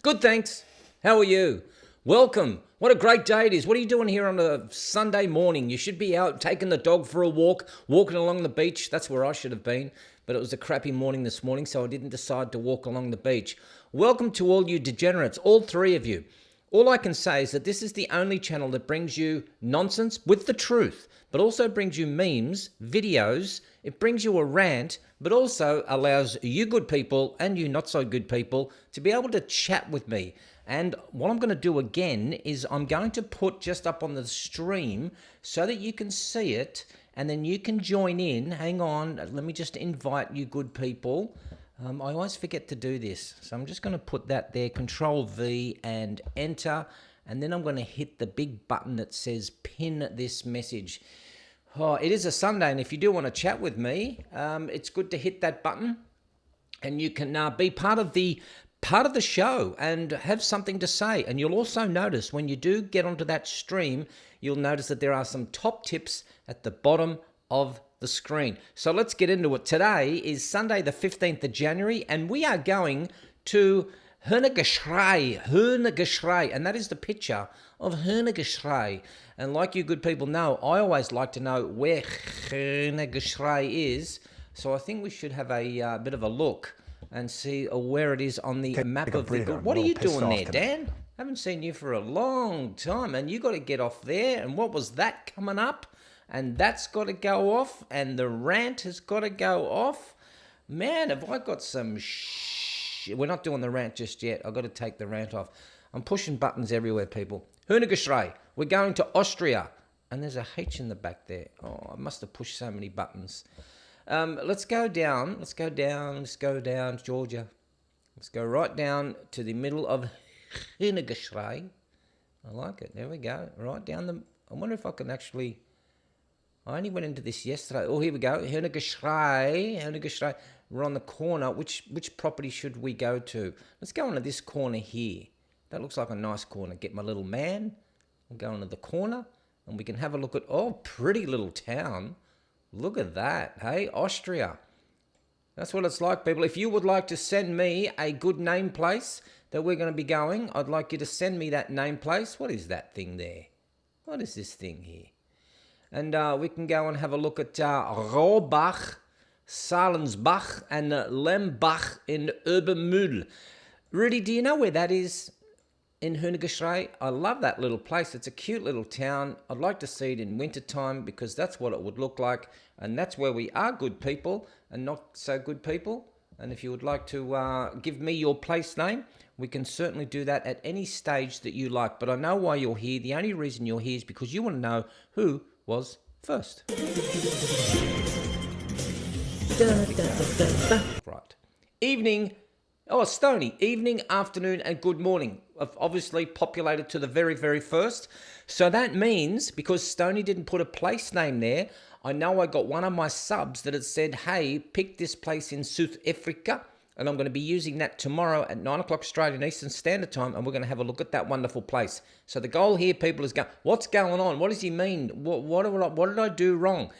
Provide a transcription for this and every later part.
Good, thanks. How are you? Welcome. What a great day it is. What are you doing here on a Sunday morning? You should be out taking the dog for a walk, walking along the beach. That's where I should have been, but it was a crappy morning this morning, so I didn't decide to walk along the beach. Welcome to all you degenerates, all three of you. All I can say is that this is the only channel that brings you nonsense with the truth, but also brings you memes, videos, it brings you a rant, but also allows you good people and you not so good people to be able to chat with me. And what I'm going to do again is I'm going to put just up on the stream so that you can see it and then you can join in. Hang on, let me just invite you good people. I always forget to do this, so I'm just going to put that there, Control V and enter, and then I'm going to hit the big button that says pin this message. Oh, it is a Sunday, and if you do want to chat with me, it's good to hit that button, and you can be part of the show and have something to say. And you'll also notice when you do get onto that stream, you'll notice that there are some top tips at the bottom of the screen. So let's get into it. Today is Sunday the 15th of January and we are going to Hönegeschrei, and that is the picture of Hönegeschrei. And like you good people know, I always like to know where Hönegeschrei is, so I think we should have a bit of a look and see where it is on the map of the good. What are you doing there, Dan? Haven't seen you for a long time, and you got to get off there. And what was that coming up? And that's got to go off, and the rant has got to go off. Man, have I got some We're not doing the rant just yet. I've got to take the rant off. I'm pushing buttons everywhere, people. Hönegeschrei. We're going to Austria. And there's a H in the back there. Oh, I must have pushed so many buttons. Let's go down. Let's go down, Georgia. Let's go right down to the middle of Hönegeschrei. I like it. There we go. Right down the... I wonder if I can actually... I only went into this yesterday. Oh, here we go. Hönegeschrei. We're on the corner. Which property should we go to? Let's go into this corner here. That looks like a nice corner. Get my little man. We'll go into the corner and we can have a look at... Oh, pretty little town. Look at that. Hey, Austria. That's what it's like, people. If you would like to send me a good name place that we're going to be going, I'd like you to send me that name place. What is that thing there? What is this thing here? And we can go and have a look at Rohrbach, Salensbach, and Lembach in Obermühl. Rudi, do you know where that is in Hönegeschrei? I love that little place. It's a cute little town. I'd like to see it in wintertime because that's what it would look like. And that's where we are good people and not so good people. And if you would like to give me your place name, we can certainly do that at any stage that you like. But I know why you're here. The only reason you're here is because you want to know who was first. Right. Evening. Oh, Stony. Evening, afternoon, and good morning. Obviously populated to the very, very first. So that means, because Stony didn't put a place name there, I know I got one of my subs that had said, hey, pick this place in South Africa. And I'm going to be using that tomorrow at 9 o'clock Australian Eastern Standard Time, and we're going to have a look at that wonderful place. So the goal here, people, is what's going on? What does he mean? What did I do wrong?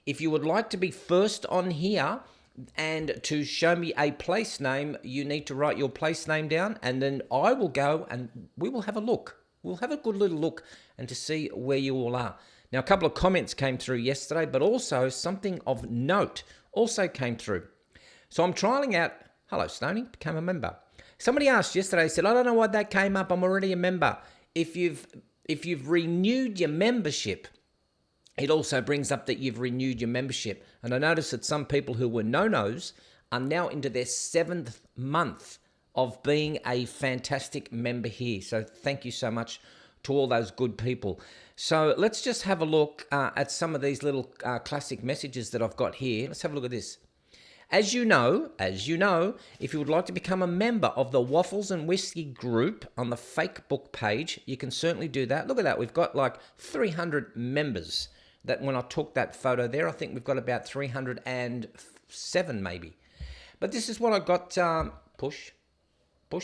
If you would like to be first on here and to show me a place name, you need to write your place name down, and then I will go and we will have a look. We'll have a good little look and to see where you all are. Now, a couple of comments came through yesterday, but also something of note also came through. So I'm trialing out... Hello, Stoney, became a member. Somebody asked yesterday, said, I don't know why that came up. I'm already a member. If you've renewed your membership, it also brings up that you've renewed your membership. And I noticed that some people who were NONOs are now into their 7th month of being a fantastic member here. So thank you so much to all those good people. So let's just have a look at some of these little classic messages that I've got here. Let's have a look at this. As you know, if you would like to become a member of the Waffles and Whisky group on the fake book page, you can certainly do that. Look at that. We've got like 300 members. That when I took that photo there, I think we've got about 307 maybe. But this is what I got. Push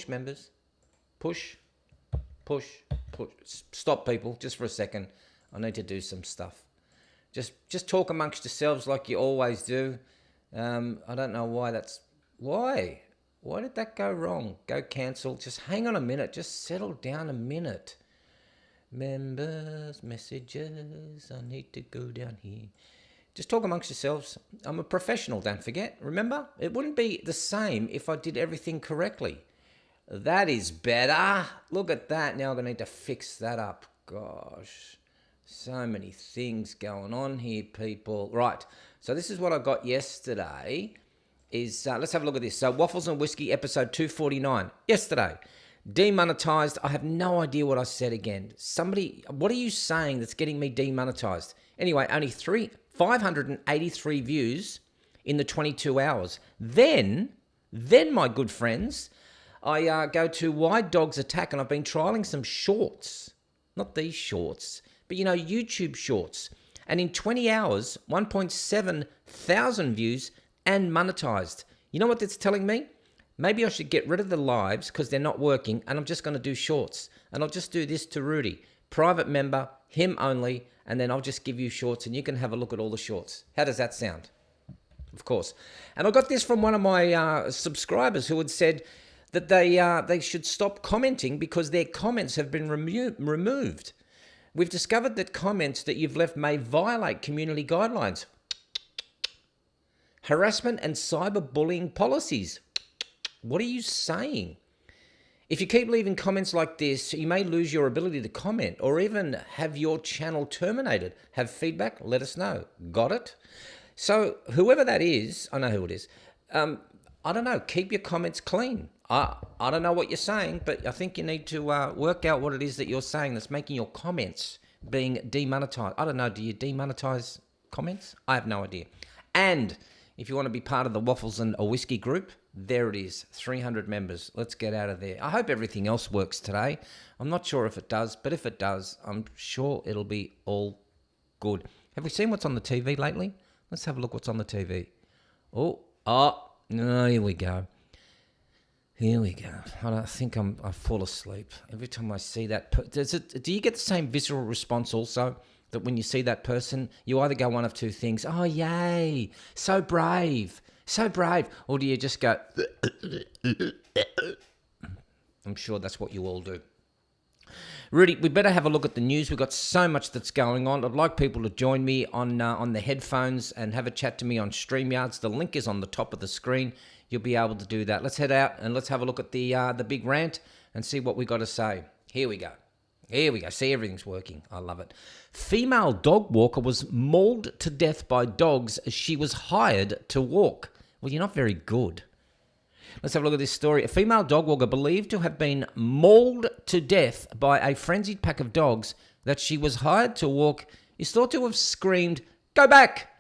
members. Push. Stop, people, just for a second. I need to do some stuff. Just talk amongst yourselves like you always do. I don't know why that's... Why? Why did that go wrong? Go cancel. Just hang on a minute. Just settle down a minute. Members, messages. I need to go down here. Just talk amongst yourselves. I'm a professional, don't forget. Remember, it wouldn't be the same if I did everything correctly. That is better. Look at that. Now I'm going to need to fix that up. Gosh, so many things going on here, people. Right, so this is what I got yesterday. Let's have a look at this. So Waffles and Whiskey, episode 249. Yesterday, demonetized. I have no idea what I said again. Somebody, what are you saying that's getting me demonetized? Anyway, only 583 views in the 22 hours. Then, my good friends, I go to Why Dogs Attack, and I've been trialing some shorts. Not these shorts, but YouTube shorts. And in 20 hours, 1.7 thousand views and monetized. You know what that's telling me? Maybe I should get rid of the lives because they're not working, and I'm just going to do shorts. And I'll just do this to Rudi. Private member, him only, and then I'll just give you shorts and you can have a look at all the shorts. How does that sound? Of course. And I got this from one of my subscribers who had said that they should stop commenting because their comments have been removed. We've discovered that comments that you've left may violate community guidelines, harassment and cyberbullying policies. What are you saying? If you keep leaving comments like this, you may lose your ability to comment or even have your channel terminated. Have feedback? Let us know. Got it? So whoever that is, I know who it is. I don't know. Keep your comments clean. I don't know what you're saying, but I think you need to work out what it is that you're saying that's making your comments being demonetized. I don't know. Do you demonetize comments? I have no idea. And if you want to be part of the Waffles and a Whiskey group, there it is, 300 members. Let's get out of there. I hope everything else works today. I'm not sure if it does, but if it does, I'm sure it'll be all good. Have we seen what's on the TV lately? Let's have a look what's on the TV. Oh, here we go. Here we go. I think I fall asleep every time I see that. Do you get the same visceral response also? That when you see that person, you either go one of two things. Oh, yay, so brave, so brave. Or do you just go, I'm sure that's what you all do. Rudi, we better have a look at the news. We've got so much that's going on. I'd like people to join me on the headphones and have a chat to me on StreamYards. The link is on the top of the screen. You'll be able to do that. Let's head out and let's have a look at the big rant and see what we got to say. Here we go. Here we go. See, everything's working. I love it. Female dog walker was mauled to death by dogs as she was hired to walk. Well, you're not very good. Let's have a look at this story. A female dog walker believed to have been mauled to death by a frenzied pack of dogs that she was hired to walk is thought to have screamed, "Go back!"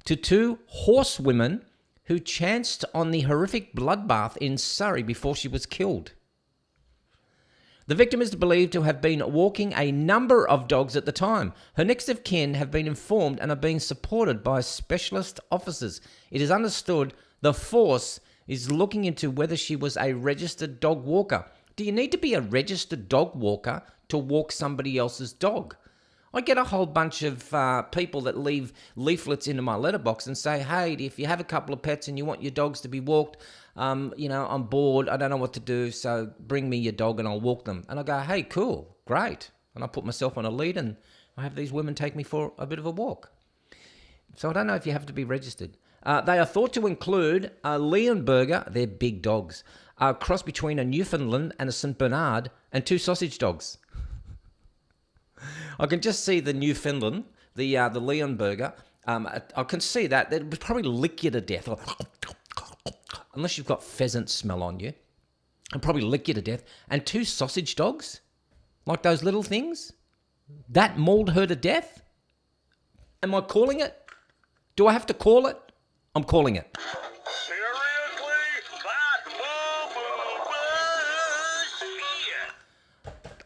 to two horsewomen who chanced on the horrific bloodbath in Surrey before she was killed. The victim is believed to have been walking a number of dogs at the time. Her next of kin have been informed and are being supported by specialist officers. It is understood the force is looking into whether she was a registered dog walker. Do you need to be a registered dog walker to walk somebody else's dog? I get a whole bunch of people that leave leaflets into my letterbox and say, hey, if you have a couple of pets and you want your dogs to be walked, I'm bored, I don't know what to do, so bring me your dog and I'll walk them. And I go, hey, cool, great. And I put myself on a lead and I have these women take me for a bit of a walk. So I don't know if you have to be registered. They are thought to include a Leonberger, they're big dogs, a cross between a Newfoundland and a St. Bernard, and two sausage dogs. I can just see the Newfoundland, the Leonberger. I can see that. It would probably lick you to death. Unless you've got pheasant smell on you. It'd probably lick you to death. And two sausage dogs, like those little things, that mauled her to death? Am I calling it? Do I have to call it? I'm calling it.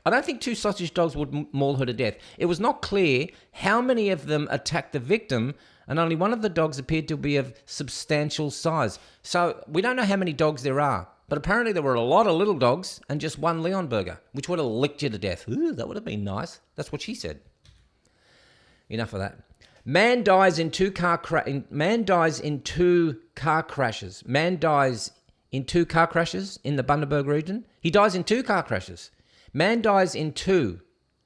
I don't think two sausage dogs would maul her to death. It was not clear how many of them attacked the victim, and only one of the dogs appeared to be of substantial size. So we don't know how many dogs there are, but apparently there were a lot of little dogs and just one Leonberger, which would have licked you to death. Ooh, that would have been nice. That's what she said. Enough of that. Man dies in two car crashes. Man dies in 2 car crashes in the Bundaberg region. He dies in 2 car crashes. Man dies in 2.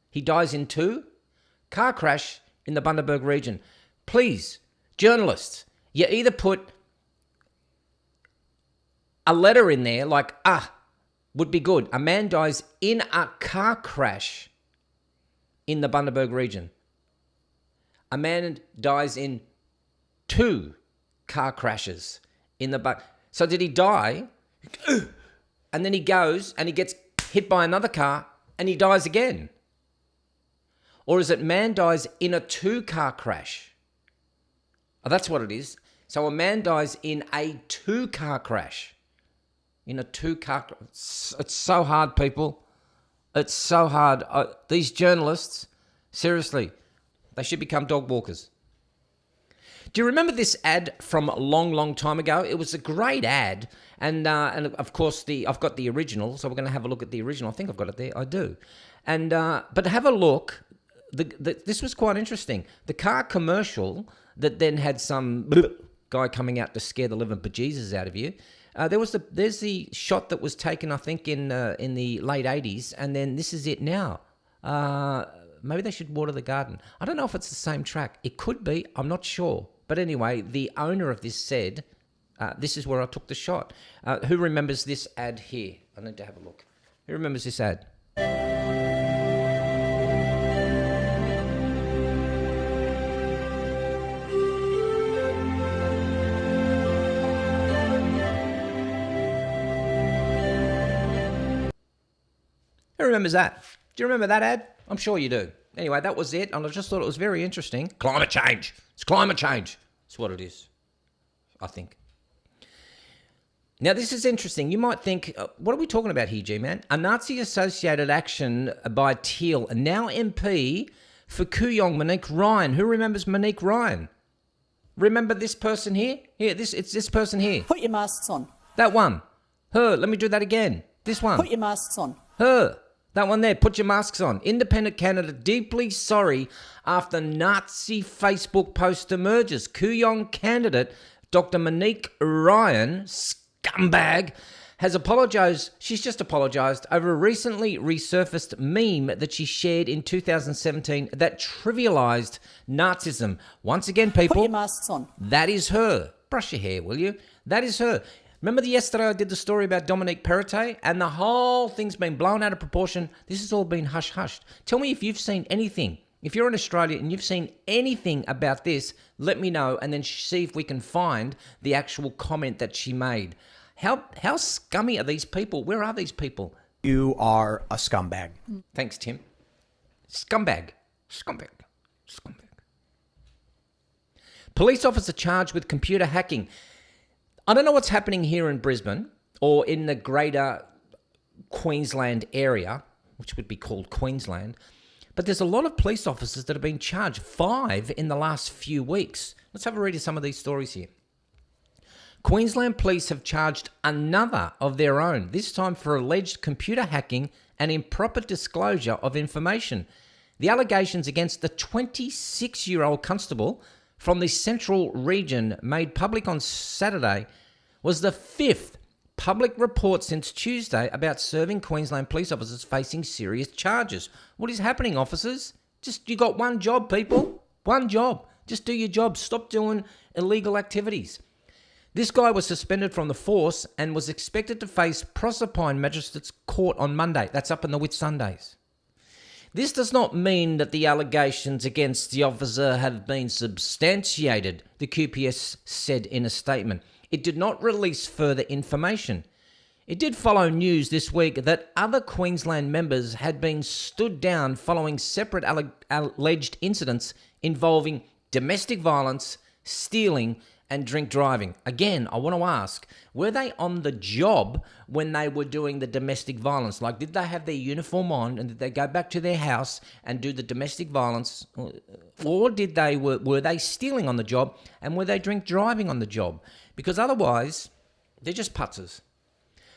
He dies in 2 car crash in the Bundaberg region. Please, journalists, you either put a letter in there like, would be good. A man dies in a car crash in the Bundaberg region. A man dies in 2 car crashes in the So did he die? And then he goes and he gets hit by another car and he dies again? Or is it man dies in a 2 car crash? Oh, that's what it is. So a man dies in a 2 car crash. In a 2 car... It's so hard, people. It's so hard. These journalists, seriously, they should become dog walkers. Do you remember this ad from a long, long time ago? It was a great ad. And of course, I've got the original, so we're going to have a look at the original. I think I've got it there. I do. And but have a look. This was quite interesting. The car commercial that then had some guy coming out to scare the living bejesus out of you. There's the shot that was taken, I think, in the late 80s, and then this is it now. Maybe they should water the garden. I don't know if it's the same track. It could be. I'm not sure. But anyway, the owner of this said, this is where I took the shot. Who remembers this ad here? I need to have a look. Who remembers this ad? Who remembers that? Do you remember that ad? I'm sure you do. Anyway, that was it, and I just thought it was very interesting. Climate change. It's climate change. It's what it is, I think. Now, this is interesting. You might think, what are we talking about here, G-Man? A Nazi-associated action by Teal, now MP for Kooyong, Monique Ryan. Who remembers Monique Ryan? Remember this person here? Here, it's this person here. Put your masks on. That one. Her. Let me do that again. This one. Put your masks on. Her. That one there, put your masks on. Independent candidate deeply sorry after Nazi Facebook post emerges. Kooyong candidate Dr. Monique Ryan, scumbag, has apologised. She's just apologised over a recently resurfaced meme that she shared in 2017 that trivialised Nazism. Once again, people, put your masks on. That is her. Brush your hair, will you? That is her. Remember yesterday I did the story about Dominique Perrottet and the whole thing's been blown out of proportion. This has all been hush-hushed. Tell me if you've seen anything. If you're in Australia and you've seen anything about this, let me know and then see if we can find the actual comment that she made. How scummy are these people? Where are these people? You are a scumbag. Thanks, Tim. Scumbag. Scumbag. Scumbag. Police officer charged with computer hacking. I don't know what's happening here in Brisbane or in the greater Queensland area, which would be called Queensland, but there's a lot of police officers that have been charged, 5 in the last few weeks. Let's have a read of some of these stories here. Queensland police have charged another of their own, this time for alleged computer hacking and improper disclosure of information. The allegations against the 26-year-old constable from the Central region made public on Saturday was the 5th public report since Tuesday about serving Queensland police officers facing serious charges. What is happening, officers? You got one job, people. One job. Just do your job. Stop doing illegal activities. This guy was suspended from the force and was expected to face Proserpine Magistrates Court on Monday. That's up in the Whitsundays. This does not mean that the allegations against the officer have been substantiated, the QPS said in a statement. It did not release further information. It did follow news this week that other Queensland members had been stood down following separate alleged incidents involving domestic violence, stealing, and drink driving. Again, I want to ask, were they on the job when they were doing the domestic violence? Like, did they have their uniform on and did they go back to their house and do the domestic violence? Or were they stealing on the job and were they drink driving on the job? Because otherwise, they're just putzers.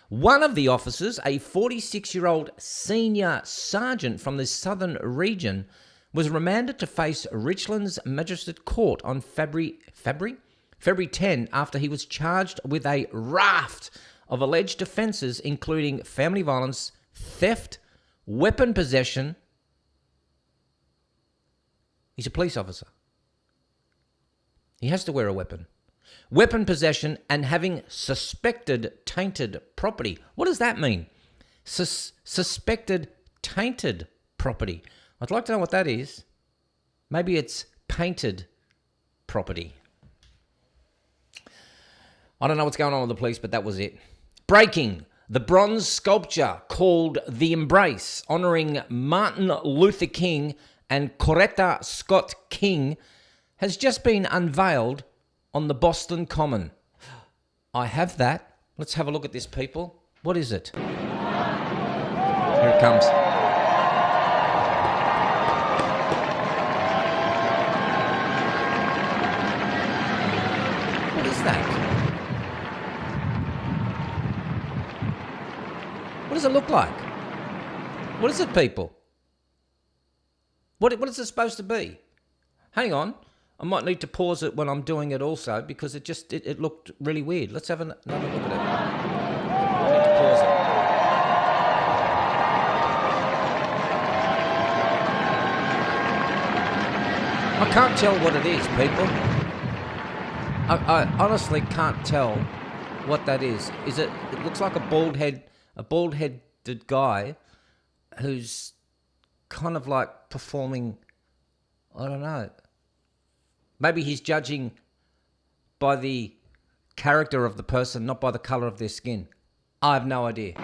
One of the officers, a 46-year-old senior sergeant from the southern region, was remanded to face Richland's Magistrate Court on February 10 after he was charged with a raft of alleged offences including family violence, theft, weapon possession. He's a police officer. He has to wear a weapon. Weapon possession and having suspected tainted property. What does that mean? Suspected tainted property. I'd like to know what that is. Maybe it's painted property. I don't know what's going on with the police, but that was it. Breaking. The bronze sculpture called The Embrace, honouring Martin Luther King and Coretta Scott King, has just been unveiled on the Boston Common. I have that. Let's have a look at this, people. What is it? Here it comes. What is that? What does it look like? What is it, people? What is it supposed to be? Hang on. I might need to pause it when I'm doing it also because it looked really weird. Let's have another look at it. I need to pause it. I can't tell what it is, people. I honestly can't tell what that is. It looks like a bald-headed guy who's kind of like performing, I don't know. Maybe he's judging by the character of the person, not by the colour of their skin. I have no idea.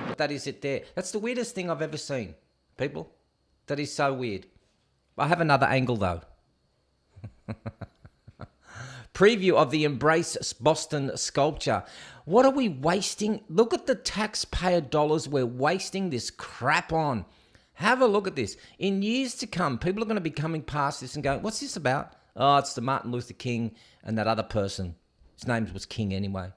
But that is it there. That's the weirdest thing I've ever seen, people. That is so weird. I have another angle, though. Preview of the Embrace Boston sculpture. What are we wasting? Look at the taxpayer dollars we're wasting this crap on. Have a look at this. In years to come, people are going to be coming past this and going, what's this about? Oh, it's the Martin Luther King and that other person. His name was King anyway.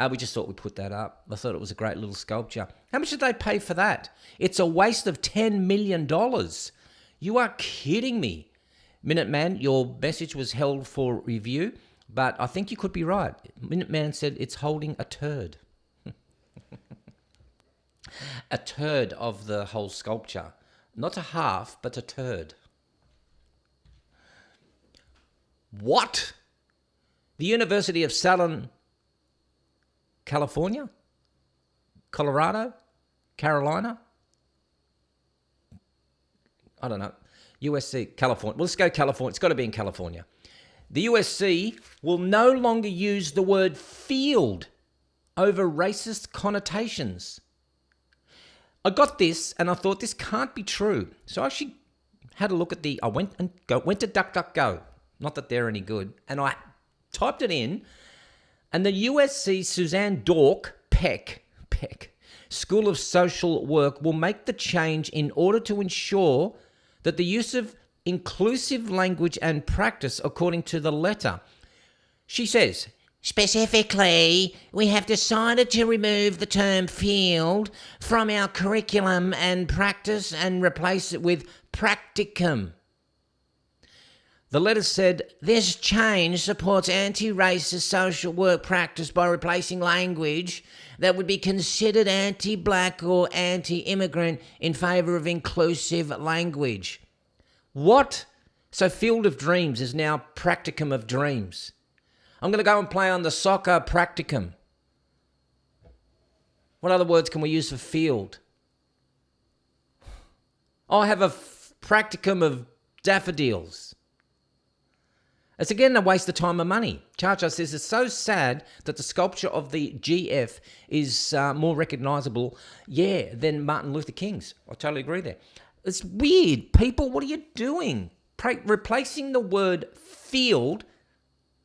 We just thought we'd put that up. I thought it was a great little sculpture. How much did they pay for that? It's a waste of $10 million. You are kidding me. Minuteman, your message was held for review, but I think you could be right. Minuteman said it's holding a turd. A turd of the whole sculpture. Not a half, but a turd. What? The University of Southern California? Colorado? Carolina? I don't know. USC, California. Well, let's go California. It's got to be in California. The USC will no longer use the word field over racist connotations. I got this and I thought this can't be true. So I actually had a look at I went to DuckDuckGo. Not that they're any good. And I typed it in. And the USC Suzanne Dork Peck School of Social Work will make the change in order to ensure that the use of inclusive language and practice according to the letter. She says, specifically, we have decided to remove the term field from our curriculum and practice and replace it with practicum. The letter said, this change supports anti-racist social work practice by replacing language that would be considered anti-black or anti-immigrant in favour of inclusive language. What? So Field of Dreams is now Practicum of Dreams. I'm going to go and play on the soccer practicum. What other words can we use for field? I have a practicum of daffodils. It's again a waste of time and money. Chacha says it's so sad that the sculpture of the GF is more recognisable, than Martin Luther King's. I totally agree there. It's weird. People, what are you doing? Replacing the word field.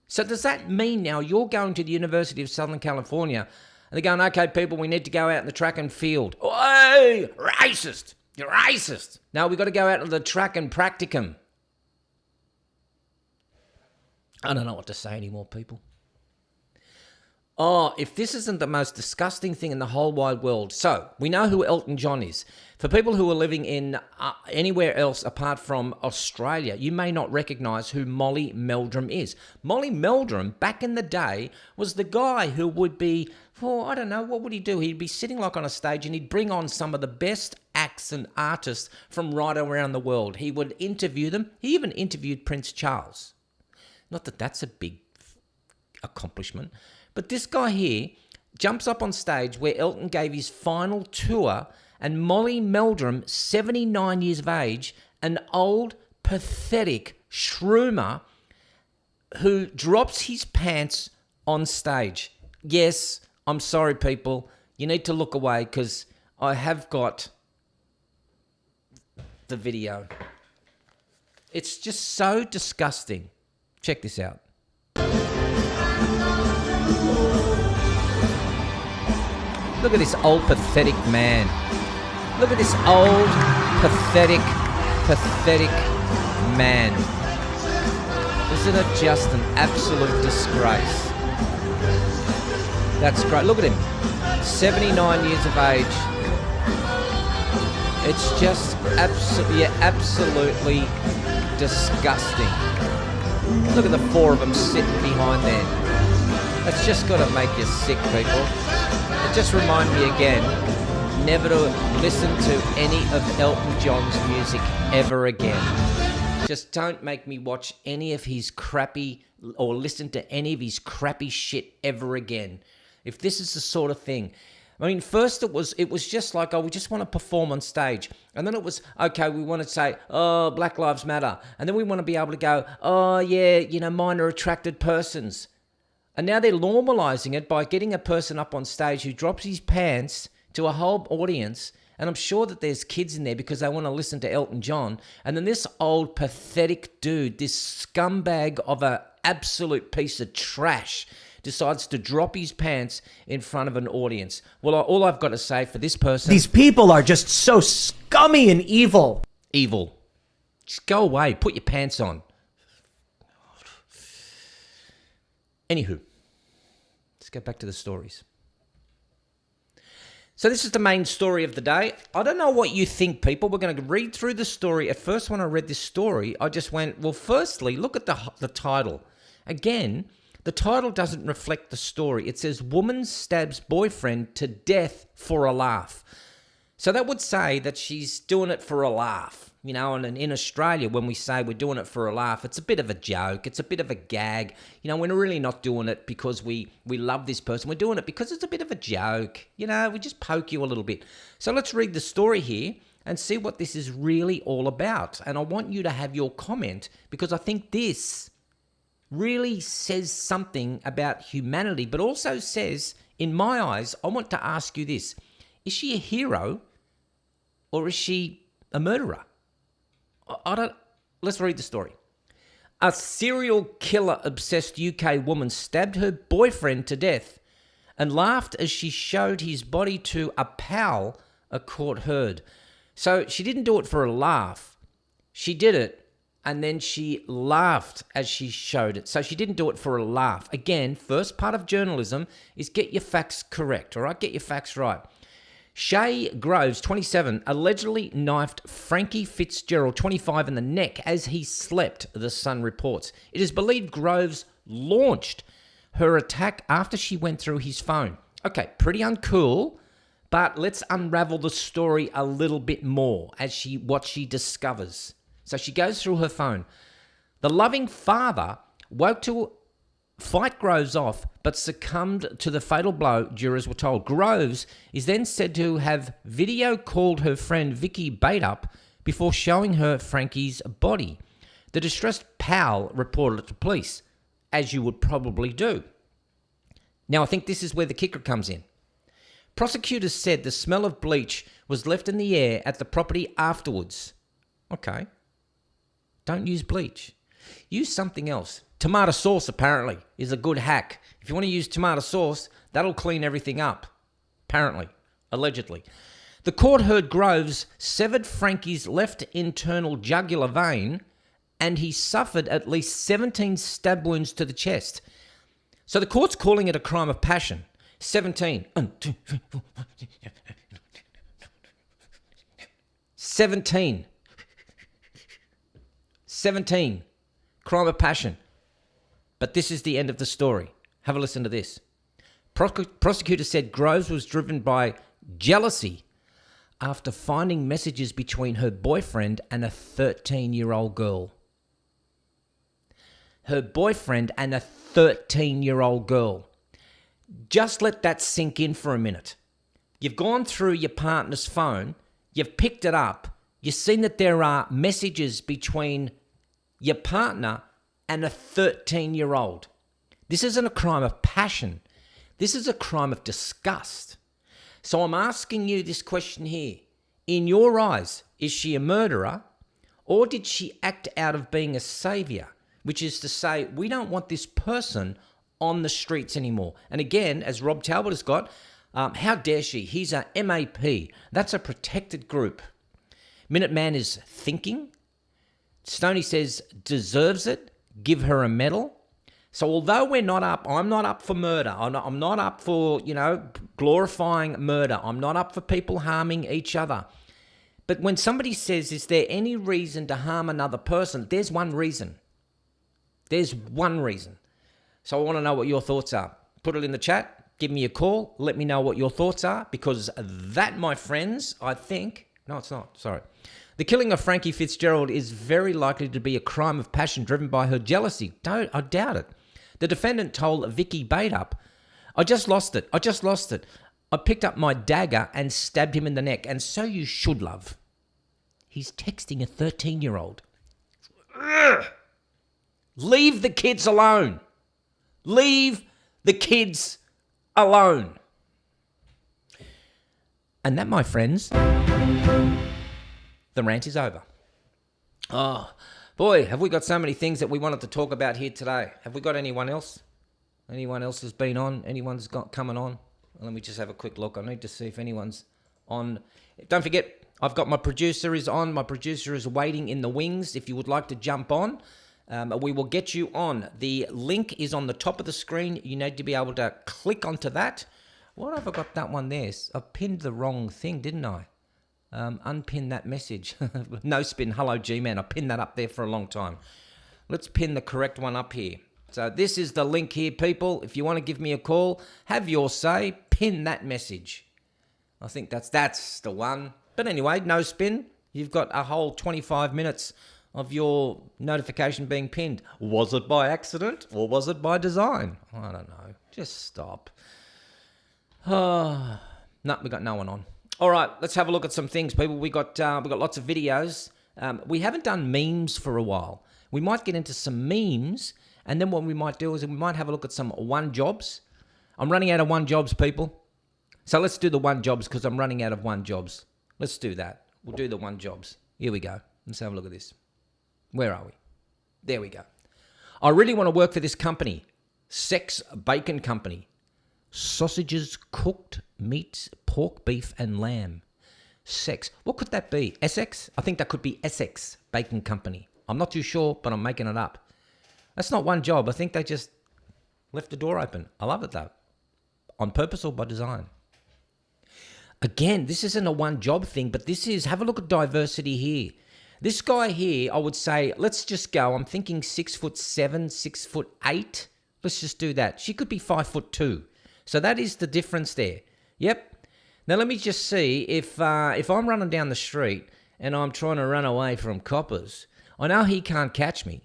So does that mean now you're going to the University of Southern California and they're going, okay, people, we need to go out in the track and field. Hey, racist. You're racist. Now we've got to go out to the track and practicum. I don't know what to say anymore, people. Oh, if this isn't the most disgusting thing in the whole wide world. So, we know who Elton John is. For people who are living in anywhere else apart from Australia, you may not recognise who Molly Meldrum is. Molly Meldrum, back in the day, was the guy who would be Well, I don't know. What would he do? He'd be sitting like on a stage and he'd bring on some of the best acts and artists from right around the world. He would interview them. He even interviewed Prince Charles. Not that that's a big accomplishment. But this guy here jumps up on stage where Elton gave his final tour, and Molly Meldrum, 79 years of age, an old, pathetic shroomer who drops his pants on stage. Yes, I'm sorry, people. You need to look away because I have got the video. It's just so disgusting. Check this out. Look at this old, pathetic man. Look at this old, pathetic man. Isn't it just an absolute disgrace? That's great. Look at him. 79 years of age. It's just absolutely disgusting. Look at the four of them sitting behind there. It's just got to make you sick, people. It just reminds me again, never to listen to any of Elton John's music ever again. Just don't make me watch any of his crappy or listen to any of his crappy shit ever again. If this is the sort of thing. I mean, first it was just like, oh, we just want to perform on stage. And then it was, okay, we want to say, oh, Black Lives Matter. And then we want to be able to go, oh, yeah, you know, minor attracted persons. And now they're normalizing it by getting a person up on stage who drops his pants to a whole audience. And I'm sure that there's kids in there because they want to listen to Elton John. And then this old pathetic dude, this scumbag of an absolute piece of trash, decides to drop his pants in front of an audience. Well, all I've got to say for this person... These people are just so scummy and evil. Evil. Just go away. Put your pants on. Anywho, let's get back to the stories. So this is the main story of the day. I don't know what you think, people. We're going to read through the story. At first, when I read this story, I just went, well, firstly, look at the title. Again, the title doesn't reflect the story. It says, woman stabs boyfriend to death for a laugh. So that would say that she's doing it for a laugh. You know, and in Australia, when we say we're doing it for a laugh, it's a bit of a joke. It's a bit of a gag. You know, we're really not doing it because we love this person. We're doing it because it's a bit of a joke. You know, we just poke you a little bit. So let's read the story here and see what this is really all about. And I want you to have your comment because I think this really says something about humanity, but also says, in my eyes, I want to ask you this. Is she a hero or is she a murderer? Let's read the story. A serial killer-obsessed UK woman stabbed her boyfriend to death and laughed as she showed his body to a pal, a court heard. So she didn't do it for a laugh. She did it, and then she laughed as she showed it. So she didn't do it for a laugh. Again, first part of journalism is get your facts correct, all right? Get your facts right. Shay Groves, 27, allegedly knifed Frankie Fitzgerald, 25, in the neck as he slept, the Sun reports. It is believed Groves launched her attack after she went through his phone. Okay, pretty uncool, but let's unravel the story a little bit more as what she discovers. So she goes through her phone. The loving father woke to fight Groves off, but succumbed to the fatal blow, jurors were told. Groves is then said to have video called her friend Vicky Bateup before showing her Frankie's body. The distressed pal reported it to police, as you would probably do. Now, I think this is where the kicker comes in. Prosecutors said the smell of bleach was left in the air at the property afterwards. Okay. Don't use bleach. Use something else. Tomato sauce, apparently, is a good hack. If you want to use tomato sauce, that'll clean everything up. Apparently. Allegedly. The court heard Groves severed Frankie's left internal jugular vein and he suffered at least 17 stab wounds to the chest. So the court's calling it a crime of passion. 17. 17. 17. Crime of passion. But this is the end of the story. Have a listen to this. Prosecutor said Groves was driven by jealousy after finding messages between her boyfriend and a 13-year-old girl. Her boyfriend and a 13-year-old girl. Just let that sink in for a minute. You've gone through your partner's phone, you've picked it up, you've seen that there are messages between your partner and a 13-year-old. This isn't a crime of passion. This is a crime of disgust. So I'm asking you this question here. In your eyes, is she a murderer, or did she act out of being a saviour? Which is to say, we don't want this person on the streets anymore. And again, as Rob Talbot has got, how dare she? He's a MAP. That's a protected group. Minuteman is thinking. Stoney says, deserves it. Give her a medal. So although we're not up, I'm not up for murder. I'm not up for, glorifying murder. I'm not up for people harming each other. But when somebody says, is there any reason to harm another person? There's one reason. There's one reason. So I want to know what your thoughts are. Put it in the chat. Give me a call. Let me know what your thoughts are. Because that, my friends, I think... No, it's not. Sorry. The killing of Frankie Fitzgerald is very likely to be a crime of passion driven by her jealousy. I doubt it. The defendant told Vicky Bateup, I just lost it. I picked up my dagger and stabbed him in the neck. And so you should, love. He's texting a 13-year-old. Leave the kids alone. Leave the kids alone. And that, my friends, the rant is over. Oh, boy, have we got so many things that we wanted to talk about here today. Have we got anyone else? Anyone else has been on? Anyone's coming on? Let me just have a quick look. I need to see if anyone's on. Don't forget, I've got my producer is on. My producer is waiting in the wings. If you would like to jump on, we will get you on. The link is on the top of the screen. You need to be able to click onto that. What have I got that one there? I pinned the wrong thing, didn't I? Unpin that message. No spin. Hello, G-Man. I pinned that up there for a long time. Let's pin the correct one up here. So this is the link here, people. If you want to give me a call, have your say, pin that message. I think that's the one. But anyway, no spin. You've got a whole 25 minutes of your notification being pinned. Was it by accident or was it by design? I don't know. Just stop. No, we got no one on. All right, let's have a look at some things, people. We got lots of videos. We haven't done memes for a while. We might get into some memes, and then what we might do is we might have a look at some one jobs. I'm running out of one jobs, people. So let's do the one jobs because I'm running out of one jobs. Let's do that. We'll do the one jobs. Here we go. Let's have a look at this. Where are we? There we go. I really want to work for this company. Sex Bacon Company. Sausages, cooked meats, pork, beef, and lamb. Sex. What could that be? Essex? I think that could be Essex Bacon Company. I'm not too sure, but I'm making it up. That's not one job. I think they just left the door open. I love it, though. On purpose or by design. Again, this isn't a one job thing, but this is, have a look at diversity here. This guy here, I would say, let's just go. I'm thinking 6'7", 6'8". Let's just do that. She could be 5'2". So that is the difference there. Yep. Now let me just see if I'm running down the street and I'm trying to run away from coppers. I know he can't catch me,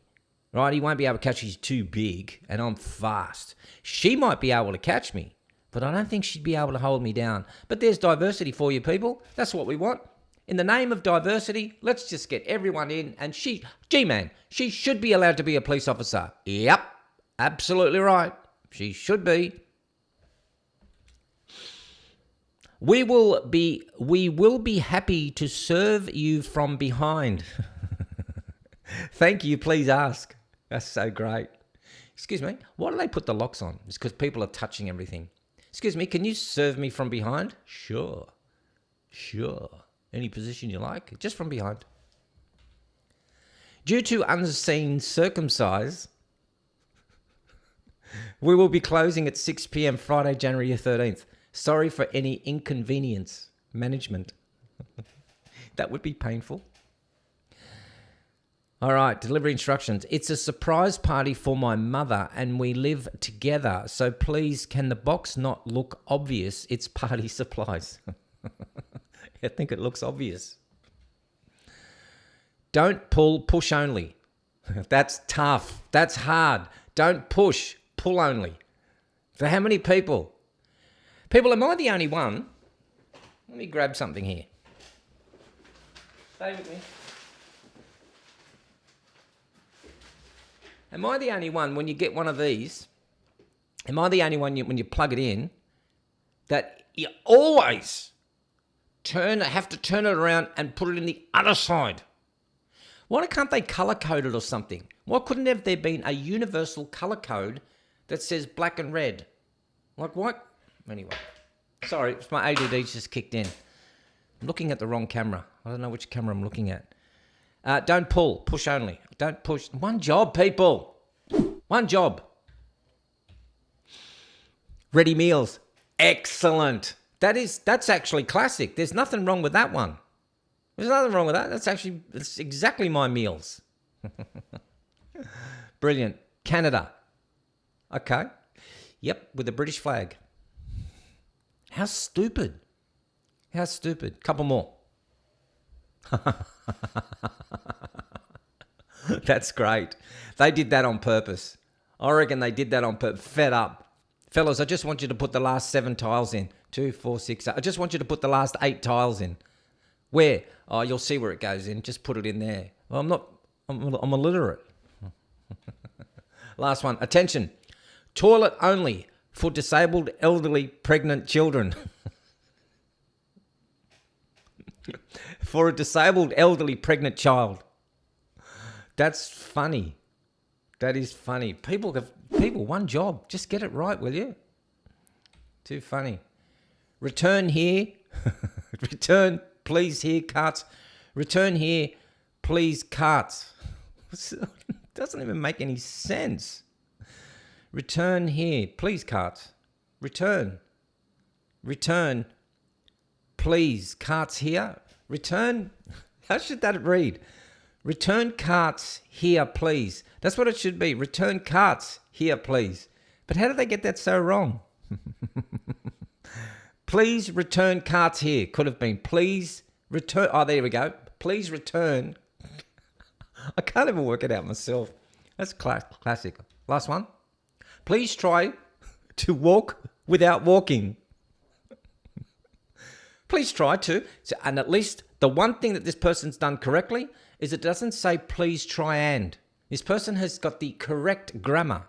right? He won't be able to catch me. He's too big and I'm fast. She might be able to catch me, but I don't think she'd be able to hold me down. But there's diversity for you people. That's what we want. In the name of diversity, let's just get everyone in. And G-Man, she should be allowed to be a police officer. Yep, absolutely right. She should be. We will be happy to serve you from behind. Thank you, please ask. That's so great. Excuse me, why do they put the locks on? It's because people are touching everything. Excuse me, can you serve me from behind? Sure. Any position you like, just from behind. Due to unseen circumcise, we will be closing at 6 p.m. Friday, January 13th. Sorry for any inconvenience. Management. That would be painful. All right, delivery instructions. It's a surprise party for my mother and we live together. So please, can the box not look obvious? It's party supplies. I think it looks obvious. Don't pull, push only. That's tough. That's hard. Don't push, pull only. For how many people? People, am I the only one? Let me grab something here. Stay with me. Am I the only one, when you get one of these, am I the only one when you plug it in, that you always have to turn it around and put it in the other side? Why can't they color code it or something? Why couldn't there been a universal color code that says black and red? Like what? Anyway, sorry, my ADD just kicked in. I'm looking at the wrong camera. I don't know which camera I'm looking at. Don't pull, push only. Don't push. One job, people. One job. Ready meals. Excellent. That's actually classic. There's nothing wrong with that one. There's nothing wrong with that. That's exactly my meals. Brilliant. Canada. Okay. Yep, with the British flag. How stupid. How stupid. Couple more. That's great. They did that on purpose. I reckon they did that on purpose. Fed up. Fellas, I just want you to put the last 7 tiles in. 2, 4, 6, 8. I just want you to put the last 8 tiles in. Where? Oh, you'll see where it goes in. Just put it in there. Well, I'm illiterate. Last one. Attention. Toilet only for disabled, elderly, pregnant children. For a disabled, elderly, pregnant child. That's funny. That is funny. People, one job. Just get it right, will you? Too funny. Return here. Return, please, here, carts. Return here, please, carts. Doesn't even make any sense. Return here, please, carts. Return. Return, please, carts here. Return. How should that read? Return carts here, please. That's what it should be. Return carts here, please. But how did they get that so wrong? Please return carts here. Could have been please return. Oh, there we go. Please return. I can't even work it out myself. That's classic. Last one. Please try to walk without walking. Please try to. And at least the one thing that this person's done correctly is it doesn't say please try and. This person has got the correct grammar.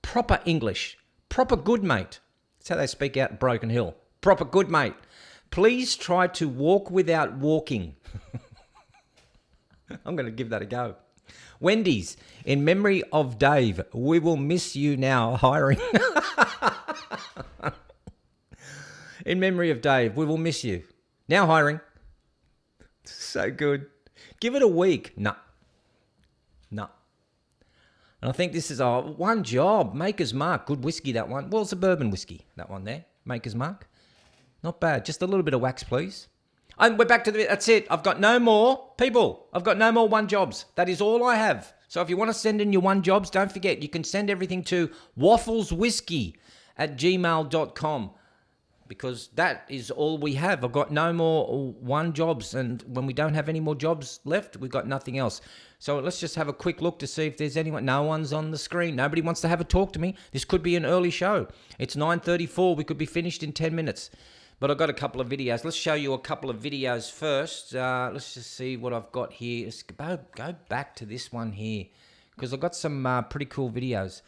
Proper English. Proper good mate. That's how they speak out in Broken Hill. Proper good mate. Please try to walk without walking. I'm going to give that a go. Wendy's, in memory of Dave, we will miss you now hiring. In memory of Dave, we will miss you. Now hiring. So good. Give it a week. No. And I think this is our one job. Maker's Mark. Good whiskey, that one. Well, it's a bourbon whiskey, that one there. Maker's Mark. Not bad. Just a little bit of wax, please. And we're back to that's it. I've got no more people. I've got no more one jobs. That is all I have. So if you want to send in your one jobs, don't forget, you can send everything to waffleswhisky@gmail.com. Because that is all we have. I've got no more one jobs. And when we don't have any more jobs left, we've got nothing else. So let's just have a quick look to see if there's anyone. No one's on the screen. Nobody wants to have a talk to me. This could be an early show. It's 9:34. We could be finished in 10 minutes. But I've got a couple of videos. Let's show you a couple of videos first. Let's just see what I've got here. Let's go back to this one here. Because I've got some pretty cool videos.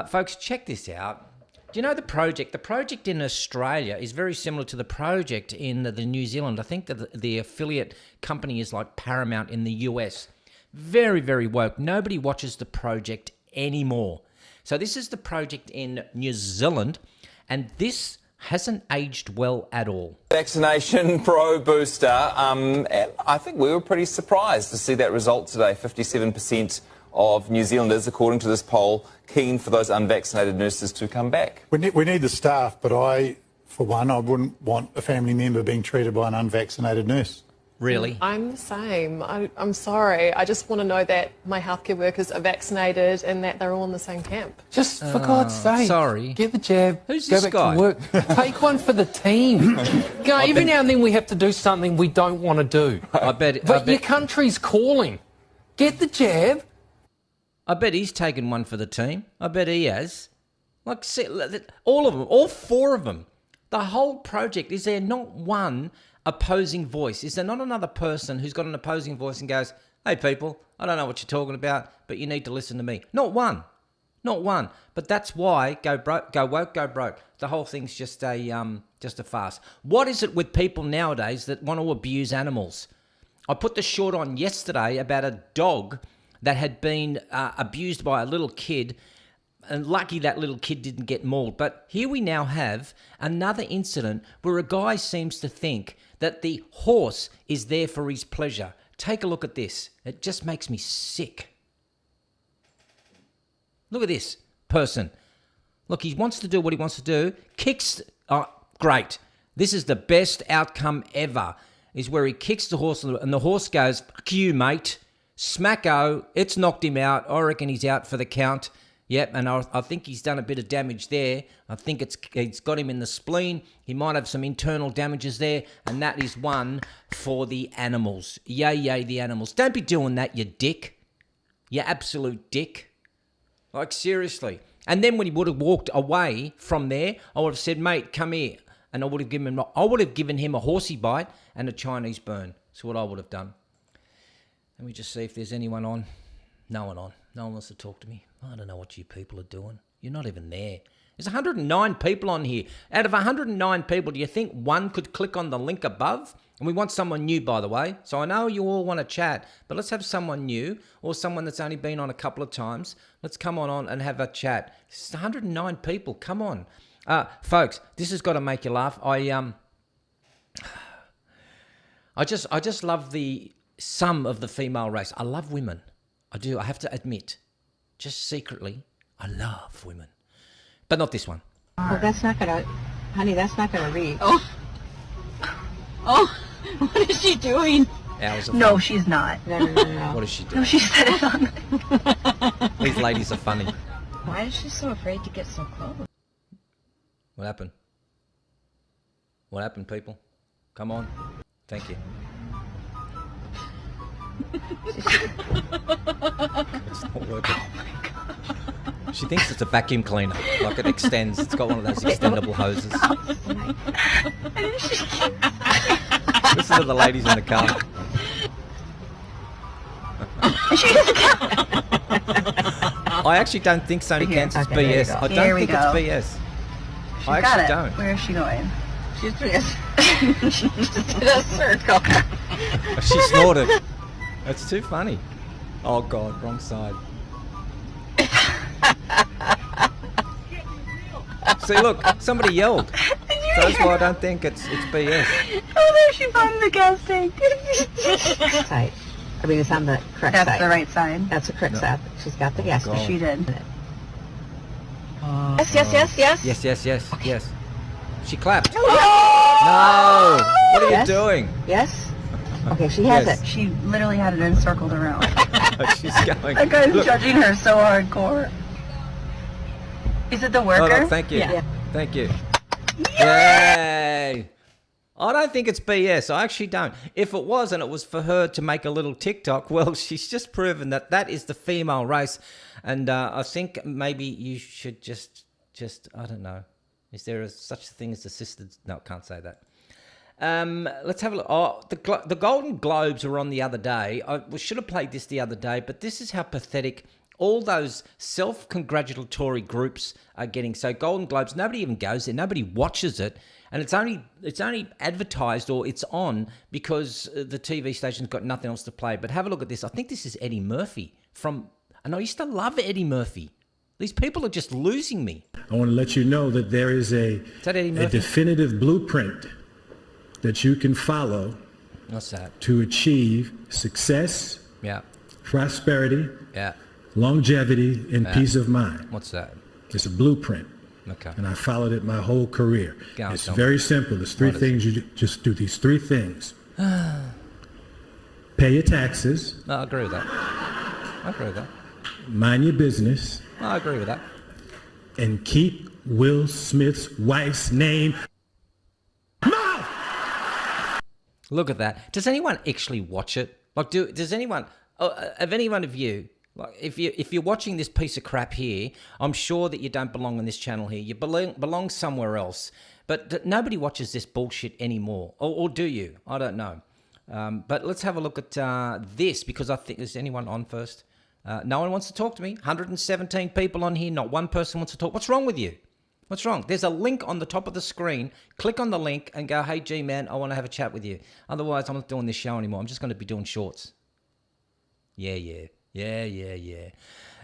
Folks, check this out. Do you know the project? The project in Australia is very similar to the project in the New Zealand. I think that the affiliate company is like Paramount in the US. Very, very woke. Nobody watches the project anymore. So this is the project in New Zealand, and this hasn't aged well at all. Vaccination pro booster. I think we were pretty surprised to see that result today. 57% of New Zealanders, according to this poll, keen for those unvaccinated nurses to come back. We need the staff, but for one, I wouldn't want a family member being treated by an unvaccinated nurse. Really? I'm the same. I'm sorry. I just want to know that my healthcare workers are vaccinated and that they're all in the same camp. Just for God's sake, sorry. get the jab. Who's go this back guy? to work. Take one for the team. Every now and then we have to do something we don't want to do. But your country's calling. Get the jab. I bet he's taken one for the team. I bet he has. Like, see, all of them, all four of them. The whole project, is there not one opposing voice? Is there not another person who's got an opposing voice and goes, hey, people, I don't know what you're talking about, but you need to listen to me? Not one. Not one. But that's why go broke, go woke, go broke. The whole thing's just a farce. What is it with people nowadays that want to abuse animals? I put the short on yesterday about a dog that had been abused by a little kid, and lucky that little kid didn't get mauled. But here we now have another incident where a guy seems to think that the horse is there for his pleasure. Take a look at this. It just makes me sick. Look at this person. Look, he wants to do what he wants to do. Kicks. Oh, great. This is the best outcome ever, is where he kicks the horse and the horse goes, fuck you, mate. Smacko. It's knocked him out. I reckon he's out for the count. Yep, and I think he's done a bit of damage there. I think it's got him in the spleen. He might have some internal damages there, and that is one for the animals. Yay, yay, the animals. Don't be doing that, you dick. You absolute dick. Like, seriously. And then when he would have walked away from there, I would have said, mate, come here. And I would have given him a horsey bite and a Chinese burn. That's what I would have done. Let me just see if there's anyone on. No one on. No one wants to talk to me. I don't know what you people are doing. You're not even there. There's 109 people on here. Out of 109 people, do you think one could click on the link above? And we want someone new, by the way. So I know you all want to chat, but let's have someone new or someone that's only been on a couple of times. Let's come on and have a chat. It's 109 people. Come on. Folks, this has got to make you laugh. I just love some of the female race. I love women. I do. I have to admit. Just secretly, I love women. But not this one. Oh, that's not gonna, honey, that's not gonna read. Oh, what is she doing? Hours of No, fun. she's not. No. What is she doing? No, she said it on. These ladies are funny. Why is she so afraid to get so close? What happened? What happened, people? Come on. Thank you. It's not working. She thinks it's a vacuum cleaner. Like it extends. It's got one of those extendable hoses. Listen to the ladies in the car. I actually don't think Sony Cancer's Okay, there you BS. go. I Here don't we think go. it's BS. She I got actually it. don't. Where is she going? She's just in a circle. She snorted. That's too funny. Oh God, wrong side. See, look, somebody yelled. So that's why I don't think it's BS. Oh, there she found the gas tank. Side. I mean, it's on the correct That's side. the right side. That's the correct side. She's got the gas. God. She did. Yes. She clapped. Oh! No! What are you Yes? doing? Yes? Okay, she has Yes. it. She literally had it encircled around. She's going. That guy's Look. judging her so hardcore. Is it the Oh, worker? no, thank you. Yeah. Thank you. Yay! I don't think it's BS. I actually don't. If it was and it was for her to make a little TikTok, well, she's just proven that is the female race. And I think maybe you should just I don't know. Is there such a thing as assisted? No, can't say that. Let's have a look. Oh, the Golden Globes were on the other day. We should have played this the other day, but this is how pathetic all those self-congratulatory groups are getting. So Golden Globes, nobody even goes there. Nobody watches it. And it's only advertised or it's on because the TV station's got nothing else to play. But have a look at this. I think this is Eddie Murphy and I used to love Eddie Murphy. These people are just losing me. I want to let you know that there is a that Eddie Murphy? definitive blueprint that you can follow What's that? to achieve success, Yeah. prosperity, Yeah. longevity, and peace of mind. What's that? It's a blueprint. Okay. And I followed it my whole career. Go on, It's Tom. very simple. There's three What is things. You just do these three things. Pay your taxes. No, I agree with that. I agree with that. Mind your business. No, I agree with that. And keep Will Smith's wife's name. Look at that. Does anyone actually watch it? Like, does anyone, of any one of you, like, if you're watching this piece of crap here, I'm sure that you don't belong on this channel here. You belong somewhere else. But nobody watches this bullshit anymore. Or do you? I don't know. But let's have a look at this, because I think, is anyone on first? No one wants to talk to me. 117 people on here. Not one person wants to talk. What's wrong with you? What's wrong? There's a link on the top of the screen. Click on the link and go, hey, G-Man, I want to have a chat with you. Otherwise, I'm not doing this show anymore. I'm just going to be doing shorts. Yeah.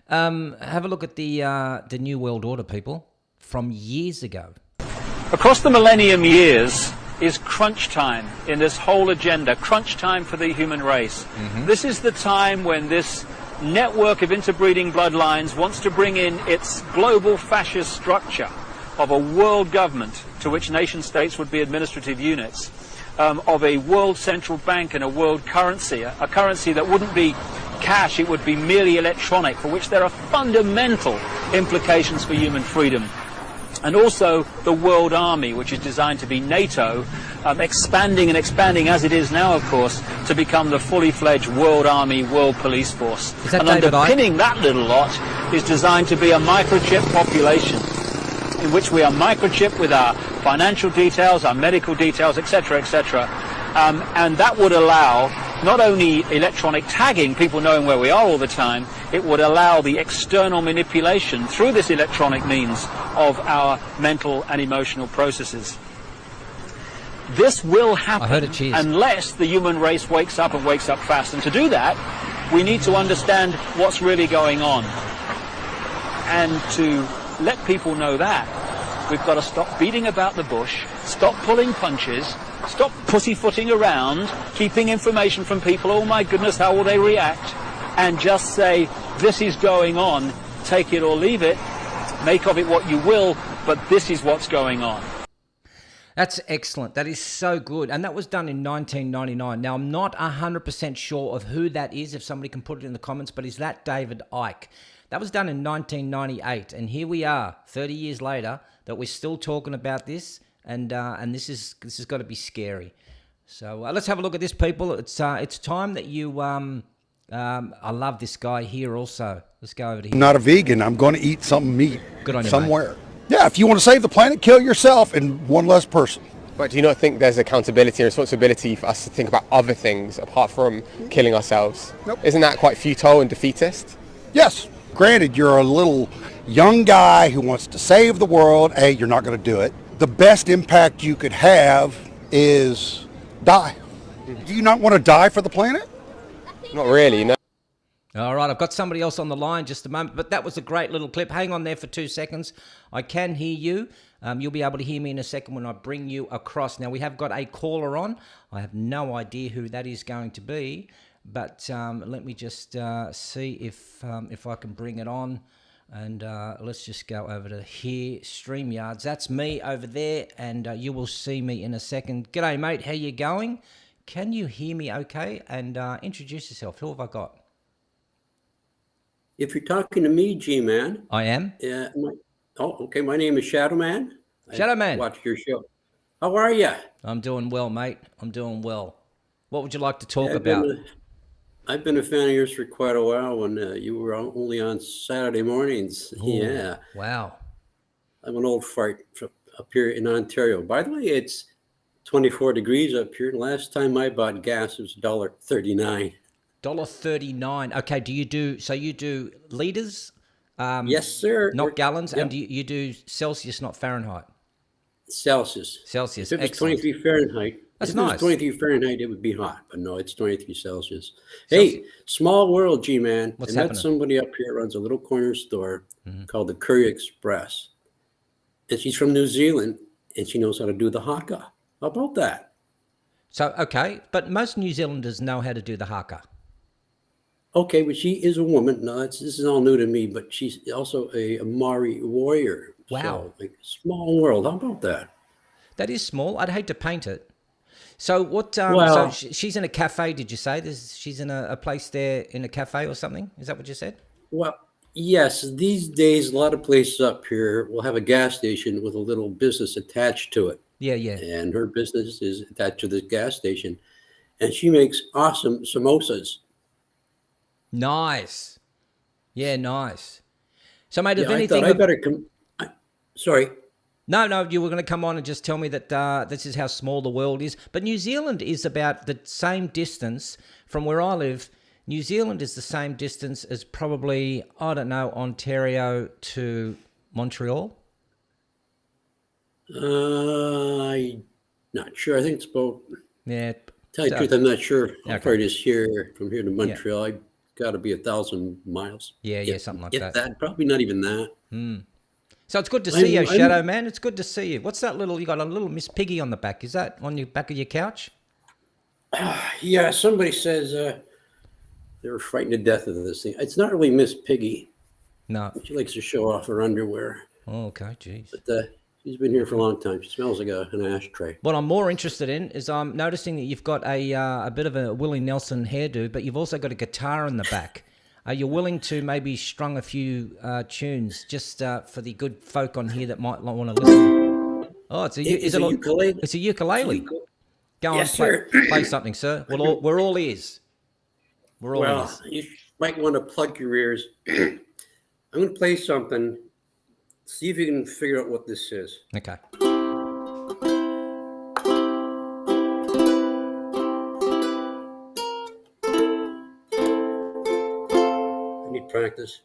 Have a look at the New World Order, people, from years ago. Across the millennium years is crunch time in this whole agenda, crunch time for the human race. This is the time when this network of interbreeding bloodlines wants to bring in its global fascist structure of a world government to which nation states would be administrative units, of a world central bank and a world currency, a currency that wouldn't be cash, it would be merely electronic, for which there are fundamental implications for human freedom. And also the world army, which is designed to be NATO, expanding and expanding as it is now, of course, to become the fully fledged world army, world police force. And underpinning that little lot is designed to be a microchip population, in which we are microchipped with our financial details, our medical details, etc., etc. And that would allow not only electronic tagging, people knowing where we are all the time, it would allow the external manipulation through this electronic means of our mental and emotional processes. This will happen unless the human race wakes up and wakes up fast. And to do that, we need to understand what's really going on. And to let people know that, we've got to stop beating about the bush, stop pulling punches, stop pussyfooting around, keeping information from people, oh my goodness, how will they react, and just say, this is going on, take it or leave it, make of it what you will, but this is what's going on. That's excellent. That is so good. And that was done in 1999. Now, I'm not 100% sure of who that is, if somebody can put it in the comments, but is that David Icke? That was done in 1998, and here we are, 30 years later, that we're still talking about this, and this has got to be scary. So let's have a look at this, people. It's time that you. I love this guy here also. Let's go over to here. I'm not a vegan. I'm going to eat some meat. Good on you, somewhere. Mate. Yeah, if you want to save the planet, kill yourself and one less person. But do you not think there's accountability and responsibility for us to think about other things apart from killing ourselves? Nope. Isn't that quite futile and defeatist? Yes. Granted, you're a little young guy who wants to save the world. A, you're not going to do it. The best impact you could have is die. Do you not want to die for the planet? Not really, no. All right, I've got somebody else on the line just a moment, but that was a great little clip. Hang on there for 2 seconds. I can hear you. You'll be able to hear me in a second when I bring you across. Now, we have got a caller on. I have no idea who that is going to be, but let me just see if I can bring it on. And let's just go over to here, StreamYards. That's me over there, and you will see me in a second. G'day, mate. How you going? Can you hear me okay? And introduce yourself. Who have I got? If you're talking to me, G-Man. I am? Okay. My name is Shadow Man. Shadow Man. Watch your show. How are you? I'm doing well, mate. I'm doing well. What would you like to talk about? I've been a fan of yours for quite a while when you were only on Saturday mornings. Ooh, yeah. Wow. I'm an old fart up here in Ontario. By the way, it's 24 degrees up here. Last time I bought gas, it was $1.39. $1.39. Okay. Do you do liters? Yes, sir. Not gallons. Yep. And you do Celsius, not Fahrenheit. Celsius. Celsius. If it's 23 Fahrenheit. That's if nice. It was 23 Fahrenheit, it would be hot, but no, it's 23 Celsius. Hey, small world, G-Man. What's I met happening? somebody up here runs a little corner store called the Curry Express. And she's from New Zealand, and she knows how to do the haka. How about that? So, okay, but most New Zealanders know how to do the haka. Okay, but she is a woman. No, this is all new to me, but she's also a Maori warrior. Wow. So, like, small world. How about that? That is small. I'd hate to paint it. So what? Well- She's in a cafe. Did you say she's in a place there in a cafe or something? Is that what you said? Well, yes. These days, a lot of places up here will have a gas station with a little business attached to it. Yeah, yeah. And her business is attached to the gas station, and she makes awesome samosas. Nice. Yeah, nice. So, mate, if Yeah, anything, I thought I better come. Sorry. No, you were going to come on and just tell me that this is how small the world is. But New Zealand is about the same distance from where I live. New Zealand is the same distance as probably, I don't know, Ontario to Montreal. I'm not sure. I think it's about. Yeah. Tell you the truth, I'm not sure how Okay. far it is here from here to Montreal. I got to be 1,000 miles. Yeah, something like If that. Probably not even that. So it's good to see you, Shadow Man. It's good to see you. What's that you got a little Miss Piggy on the back. Is that on your back of your couch? Yeah, somebody says they were frightened to death of this thing. It's not really Miss Piggy. No. She likes to show off her underwear. Oh, okay, jeez. But she's been here for a long time. She smells like an ashtray. What I'm more interested in is I'm noticing that you've got a bit of a Willie Nelson hairdo, but you've also got a guitar in the back. Are you willing to maybe strung a few tunes just for the good folk on here that might want to listen? Oh, it's a ukulele. It's a ukulele. Go Yes, on, sir. play something, sir. We're all ears. We're all ears. You might want to plug your ears. I'm going to play something. See if you can figure out what this is. Okay. I need practice.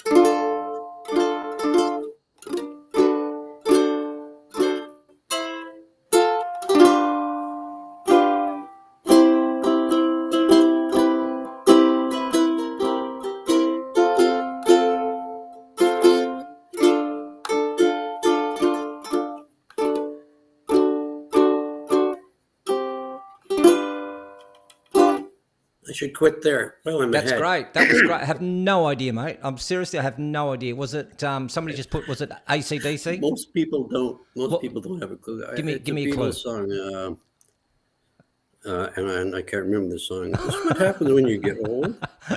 I should quit there. Well, I'm That's ahead. great. That was great. I have no idea, mate. I have no idea. Was it somebody just put? Was it AC/DC? Most people don't. People don't have a clue. Give me a clue. Beatles song, and I can't remember the song. This is what happens when you get old.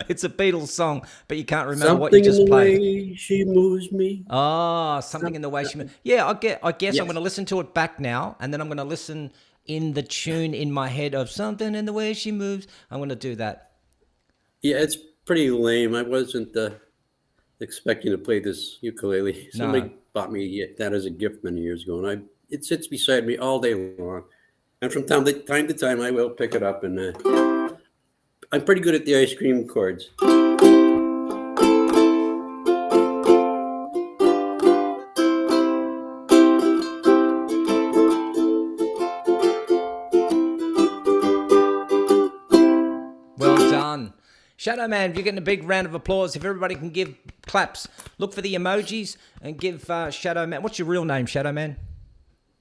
It's a Beatles song, but you can't remember what Something you just in the played. way she moves me. Oh, something in the way she moves. Yeah, I guess Yes. I'm going to listen to it back now, and then I'm going to listen in the tune in my head of something in the way she moves. I'm going to do that. Yeah, it's pretty lame. I wasn't expecting to play this ukulele. Somebody bought me that as a gift many years ago, and it sits beside me all day long. And from time to time, I will pick it up, and I'm pretty good at the ice cream chords. Well done. Shadow Man, you're getting a big round of applause. If everybody can give claps, look for the emojis and give Shadow Man. What's your real name, Shadow Man?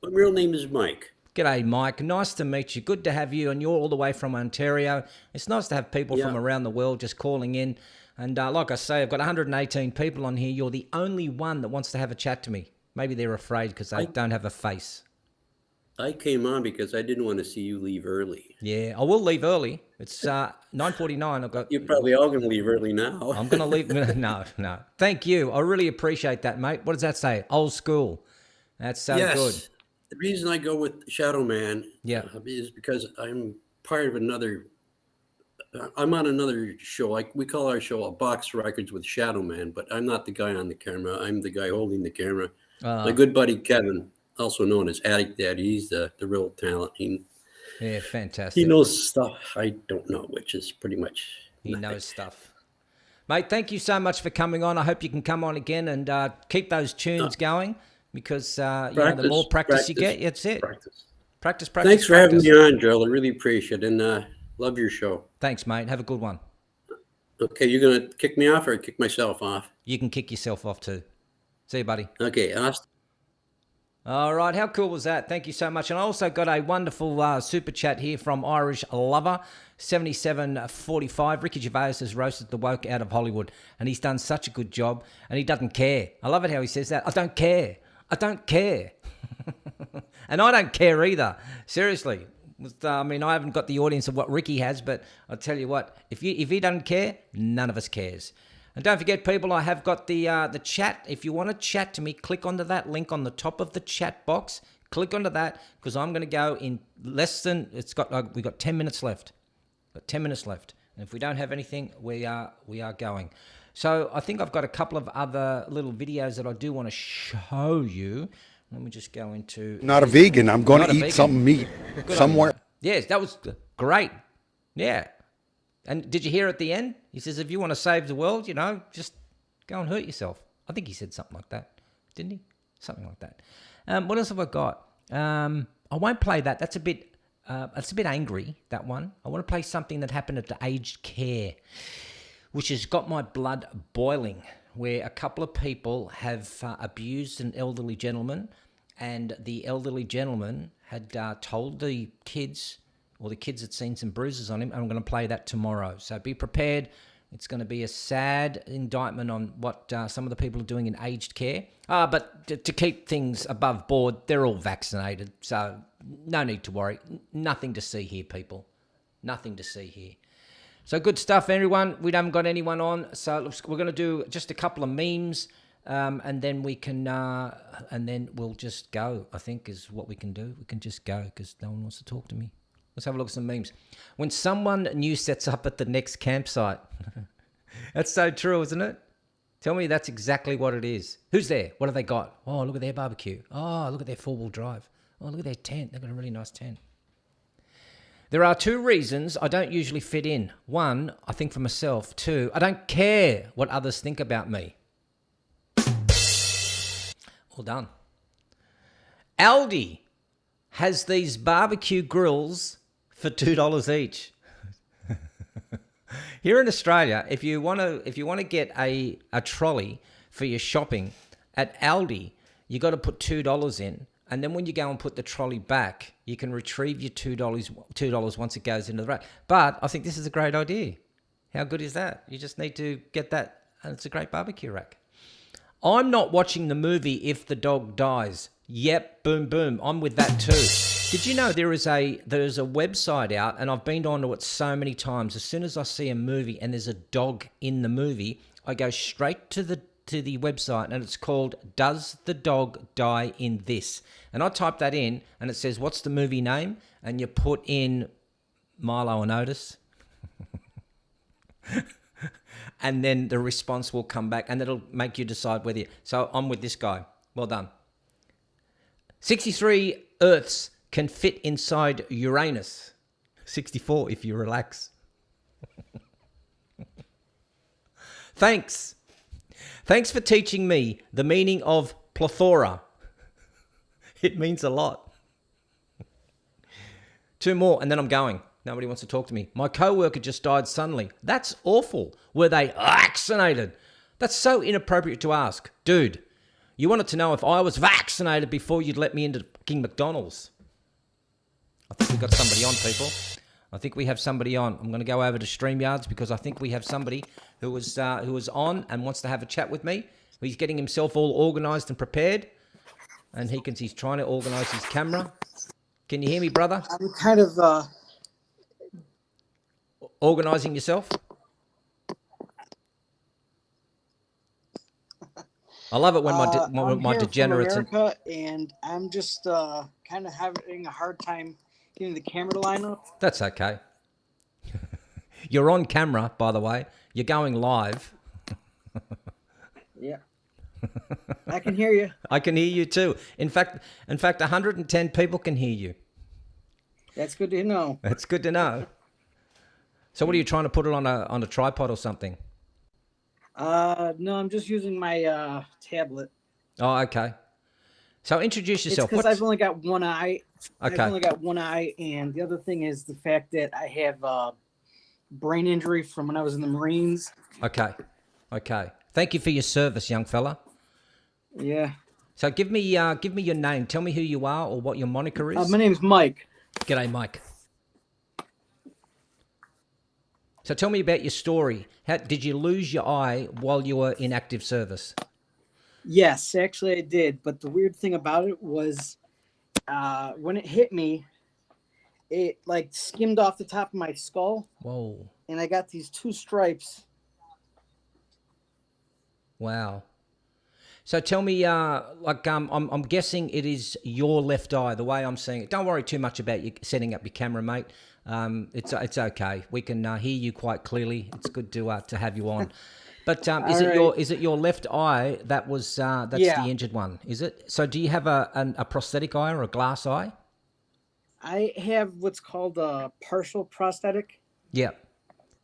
My real name is Mike. G'day, Mike. Nice to meet you. Good to have you. And you're all the way from Ontario. It's nice to have people from around the world just calling in. And like I say, I've got 118 people on here. You're the only one that wants to have a chat to me. Maybe they're afraid because they don't have a face. I came on because I didn't want to see you leave early. Yeah, I will leave early. It's 9:49. I've got. You're probably all going to leave early now. I'm going to leave. No. Thank you. I really appreciate that, mate. What does that say? Old school. That's so good. The reason I go with Shadow Man is because I'm part of I'm on another show. Like we call our show a Box Records with Shadow Man, but I'm not the guy on the camera. I'm the guy holding the camera. My good buddy Kevin, also known as Addict Daddy, he's the real talent. Yeah, fantastic. He knows stuff I don't know, which is pretty much He knows stuff. Mate, thank you so much for coming on. I hope you can come on again and keep those tunes going because the more practice you get, that's it. Practice. Thanks for having me on, Joel. I really appreciate it and love your show. Thanks, mate. Have a good one. Okay, you're going to kick me off or kick myself off? You can kick yourself off too. See you, buddy. Okay, awesome. All right, how cool was that? Thank you so much. And I also got a wonderful super chat here from Irish Lover, 7745. Ricky Gervais has roasted the woke out of Hollywood, and he's done such a good job, and he doesn't care. I love it how he says that. I don't care. I don't care. And I don't care either. Seriously, I mean, I haven't got the audience of what Ricky has, but I'll tell you what, if he doesn't care, none of us cares. And don't forget, people, I have got the chat. If you want to chat to me, click onto that link on the top of the chat box. Click onto that, because I'm going to go in less than, we've got 10 minutes left. Got 10 minutes left. And if we don't have anything, we are going. So I think I've got a couple of other little videos that I do want to show you. Let me just go into... Not a vegan. I'm going to eat some meat somewhere. Yes, that was great. Yeah. And did you hear at the end? He says, if you want to save the world, just go and hurt yourself. I think he said something like that. Didn't he? Something like that. What else have I got? I won't play that. That's a bit angry, that one. I want to play something that happened at the aged care, which has got my blood boiling, where a couple of people have abused an elderly gentleman, and the elderly gentleman had told the kids, or the kids had seen some bruises on him. I'm going to play that tomorrow. So be prepared. It's going to be a sad indictment on what some of the people are doing in aged care. But to keep things above board, they're all vaccinated. So no need to worry. Nothing to see here, people. Nothing to see here. So good stuff, everyone. We haven't got anyone on. So we're going to do just a couple of memes, and then we can, and then we'll just go, I think, is what we can do. We can just go because no one wants to talk to me. Let's have a look at some memes. When someone new sets up at the next campsite. That's so true, isn't it? Tell me that's exactly what it is. Who's there? What have they got? Oh, look at their barbecue. Oh, look at their four-wheel drive. Oh, look at their tent. They've got a really nice tent. There are two reasons I don't usually fit in. One, I think for myself. Two, I don't care what others think about me. All done. Aldi has these barbecue grills for $2 each. Here in Australia, if you want to get a trolley for your shopping at Aldi, you got to put $2 in, and then when you go and put the trolley back, you can retrieve your $2 once it goes into the rack. But I think this is a great idea. How good is that? You just need to get that, and it's a great barbecue rack. I'm not watching the movie If the Dog Dies. Yep, boom, boom. I'm with that too. Did you know there's a website out, and I've been onto it so many times. As soon as I see a movie and there's a dog in the movie, I go straight to the website, and it's called Does the Dog Die in This? And I type that in, and it says, what's the movie name? And you put in Milo and Otis. And then the response will come back, and it'll make you decide whether you... So I'm with this guy. Well done. 63 Earths can fit inside Uranus. 64 if you relax. Thanks. Thanks for teaching me the meaning of plethora. It means a lot. Two more, and then I'm going. Nobody wants to talk to me. My co-worker just died suddenly. That's awful. Were they vaccinated? That's so inappropriate to ask. Dude, you wanted to know if I was vaccinated before you'd let me into King McDonald's. I think we've got somebody on, people. I think we have somebody on. I'm going to go over to StreamYards because I think we have somebody who was on and wants to have a chat with me. He's getting himself all organised and prepared. And he's trying to organise his camera. Can you hear me, brother? I'm kind of... Organising yourself? I love it when my degenerates... I'm from America, and I'm just kind of having a hard time getting the camera to line up. That's okay. You're on camera, by the way. You're going live. Yeah. I can hear you. I can hear you too. In fact, 110 people can hear you. That's good to know. That's good to know. So what are you trying to put it on a tripod or something? No, I'm just using my tablet. Oh, okay. So introduce yourself. Because I've only got one eye. Okay. I've only got one eye, and the other thing is the fact that I have brain injury from when I was in the Marines. Okay. Thank you for your service, young fella. Yeah. So give me your name. Tell me who you are or what your moniker is. My name's Mike. G'day, Mike. So tell me about your story. How did you lose your eye while you were in active service? Yes, actually I did. But the weird thing about it was when it hit me, it like skimmed off the top of my skull. Whoa. And I got these 2 stripes. Wow. So tell me, I'm guessing it is your left eye, the way I'm seeing it. Don't worry too much about you setting up your camera, mate. It's okay. We can hear you quite clearly. It's good to have you on. But is it your left eye that's the injured one? Is it? So do you have a prosthetic eye or a glass eye? I have what's called a partial prosthetic. Yeah.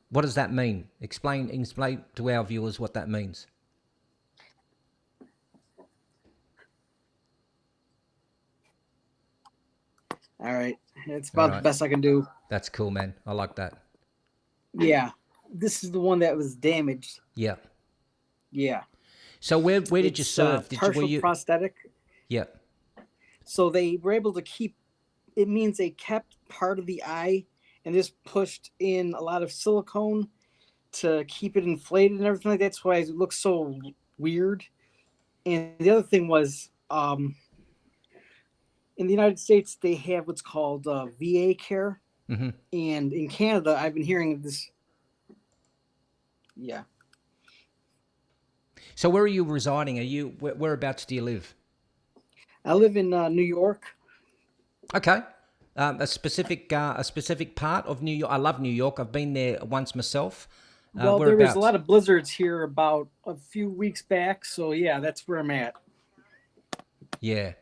What does that mean? Explain to our viewers what that means. All right. It's about the best I can do. That's cool, man. I like that. Yeah. This is the one that was damaged. Yeah. Yeah. So where did you serve? Partial prosthetic. Yeah. So they were able to keep, it means they kept part of the eye and just pushed in a lot of silicone to keep it inflated and everything like that. That's why it looks so weird. And the other thing was, in the United States, they have what's called VA care. Mm-hmm. And in Canada, I've been hearing of this. Yeah. So where are you residing? Whereabouts do you live? I live in New York. Okay. A specific part of New York. I love New York. I've been there once myself. Well, there was a lot of blizzards here about a few weeks back. So, yeah, that's where I'm at. Yeah.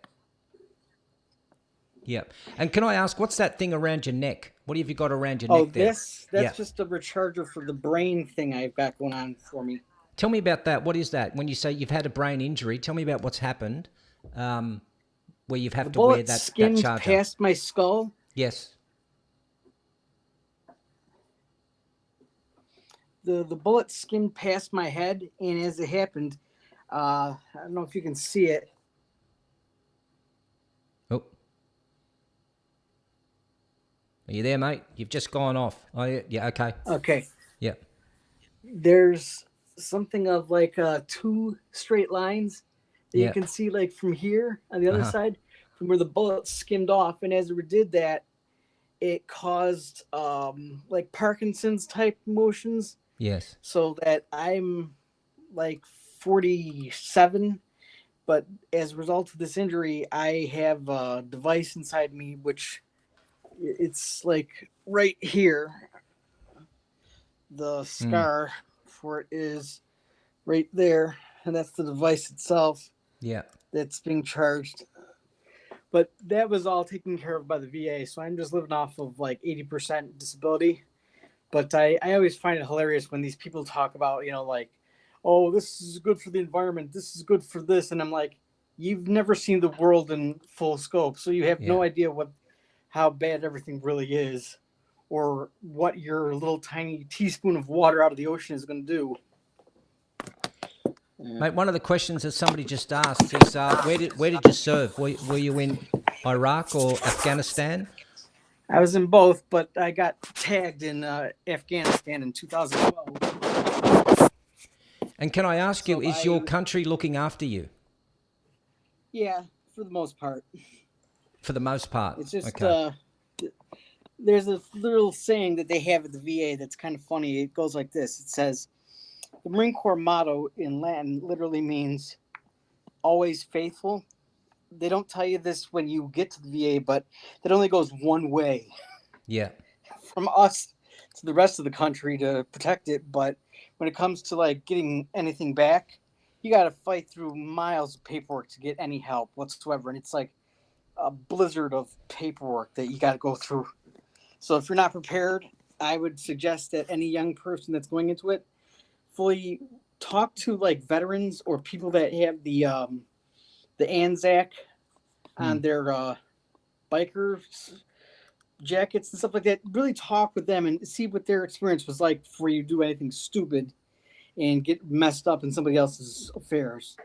Yeah. And can I ask, what's that thing around your neck? What have you got around your neck there? That's just a recharger for the brain thing I've got going on for me. Tell me about that. What is that? When you say you've had a brain injury, tell me about what's happened where you've had to wear that skimmed charger. Past my skull. Yes. The bullet skimmed past my head, and as it happened, I don't know if you can see it. Oh. Are you there, mate? You've just gone off. Oh, yeah, okay. Okay. Yeah. There's something of like 2 straight lines that you can see like from here on the other side, from where the bullet skimmed off. And as it did that, it caused like Parkinson's type motions. Yes. So that I'm like 47, but as a result of this injury, I have a device inside me, which it's like right here. The scar for it is right there, and that's the device itself. Yeah. That's being charged. But that was all taken care of by the VA, so I'm just living off of like 80% disability. But I always find it hilarious when these people talk about, like, oh, this is good for the environment, this is good for this. And I'm like, you've never seen the world in full scope, so you have no idea how bad everything really is, or what your little tiny teaspoon of water out of the ocean is going to do. Mate, one of the questions that somebody just asked is, where did you serve? Were you in Iraq or Afghanistan? I was in both, but I got tagged in Afghanistan in 2012. And can I ask you, is your country looking after you? Yeah, for the most part. For the most part? It's just, okay. There's a little saying that they have at the VA that's kind of funny. It goes like this. It says, the Marine Corps motto in Latin literally means always faithful. They don't tell you this when you get to the VA, but that only goes one way. Yeah. From us to the rest of the country to protect it. But when it comes to like getting anything back, you got to fight through miles of paperwork to get any help whatsoever. And it's like a blizzard of paperwork that you got to go through. So if you're not prepared, I would suggest that any young person that's going into it fully talk to like veterans or people that have the Anzac on their biker jackets and stuff like that. Really talk with them and see what their experience was like before you do anything stupid and get messed up in somebody else's affairs.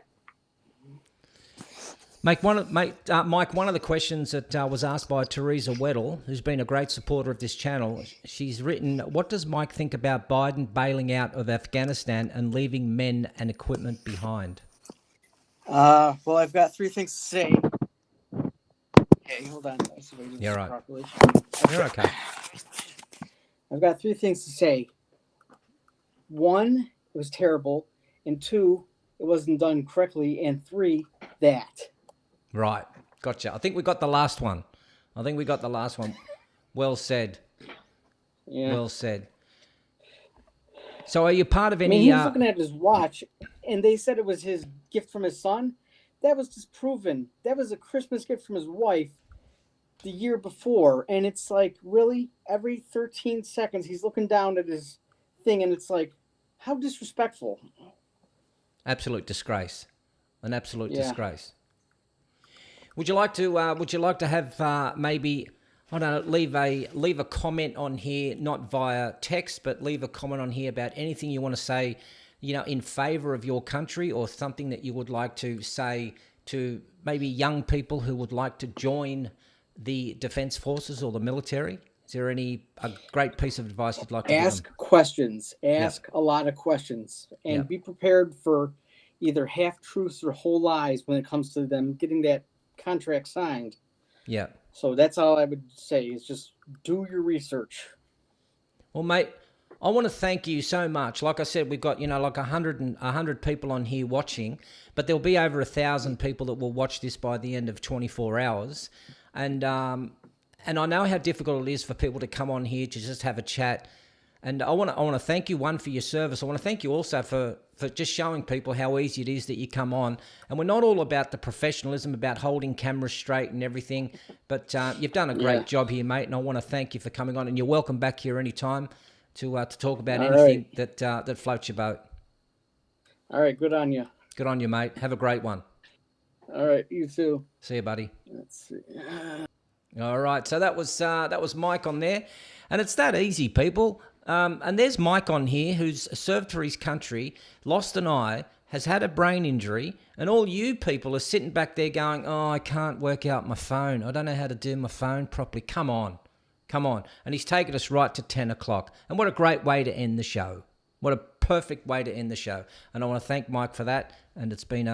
Mike, one of the questions that was asked by Teresa Weddle, who's been a great supporter of this channel, she's written, what does Mike think about Biden bailing out of Afghanistan and leaving men and equipment behind? Well, I've got 3 things to say. Okay. Okay, hold on. Let's see if I can do You're this right. properly. You're okay. I've got 3 things to say. 1, it was terrible, and 2, it wasn't done correctly, and 3, that. Right. Gotcha. I think we got the last one. Well said. Yeah. Well said. So are you part of I any... mean, he was looking at his watch, and they said it was his gift from his son. That was disproven. That was a Christmas gift from his wife the year before, and it's like, really? Every 13 seconds, he's looking down at his thing, and it's like, how disrespectful. Absolute disgrace. An absolute disgrace. Would you like to have maybe... I don't know, leave a comment on here, not via text, but leave a comment on here about anything you want to say, in favour of your country, or something that you would like to say to maybe young people who would like to join the Defence Forces or the military. Is there a great piece of advice you'd like to give them? Ask questions. Ask a lot of questions. And be prepared for either half-truths or whole lies when it comes to them getting that contract signed. Yeah. So that's all I would say, is just do your research. Well, mate, I want to thank you so much. Like I said, we've got, like 100 people on here watching, but there'll be over 1,000 people that will watch this by the end of 24 hours. And I know how difficult it is for people to come on here to just have a chat. And I want to thank you, one, for your service. I want to thank you also for just showing people how easy it is that you come on. And we're not all about the professionalism, about holding cameras straight and everything, but you've done a great job here, mate, and I want to thank you for coming on. And you're welcome back here anytime to talk about anything that floats your boat. All right, good on you. Good on you, mate. Have a great one. All right, you too. See you, buddy. Let's see. All right, so that was Mike on there, and it's that easy, people. And there's Mike on here, who's served for his country, lost an eye, has had a brain injury, and all you people are sitting back there going, oh, I can't work out my phone. I don't know how to do my phone properly. Come on. And he's taken us right to 10 o'clock. And what a great way to end the show. What a perfect way to end the show. And I want to thank Mike for that. And it's been,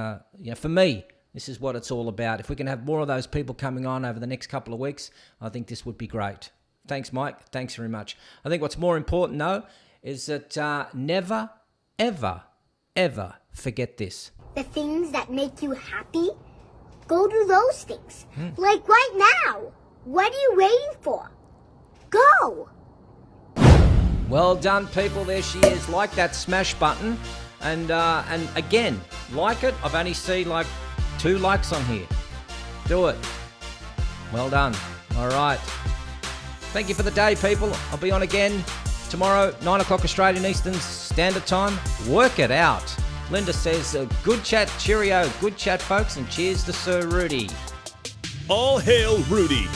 for me, this is what it's all about. If we can have more of those people coming on over the next couple of weeks, I think this would be great. Thanks, Mike. Thanks very much. I think what's more important, though, is that never, ever, ever forget this. The things that make you happy, go do those things. Like right now. What are you waiting for? Go! Well done, people. There she is. Like that smash button. And again, like it. I've only seen like 2 likes on here. Do it. Well done. All right. Thank you for the day, people. I'll be on again tomorrow, 9 o'clock Australian Eastern Standard Time. Work it out. Linda says, good chat, cheerio. Good chat, folks, and cheers to Sir Rudi. All hail Rudi.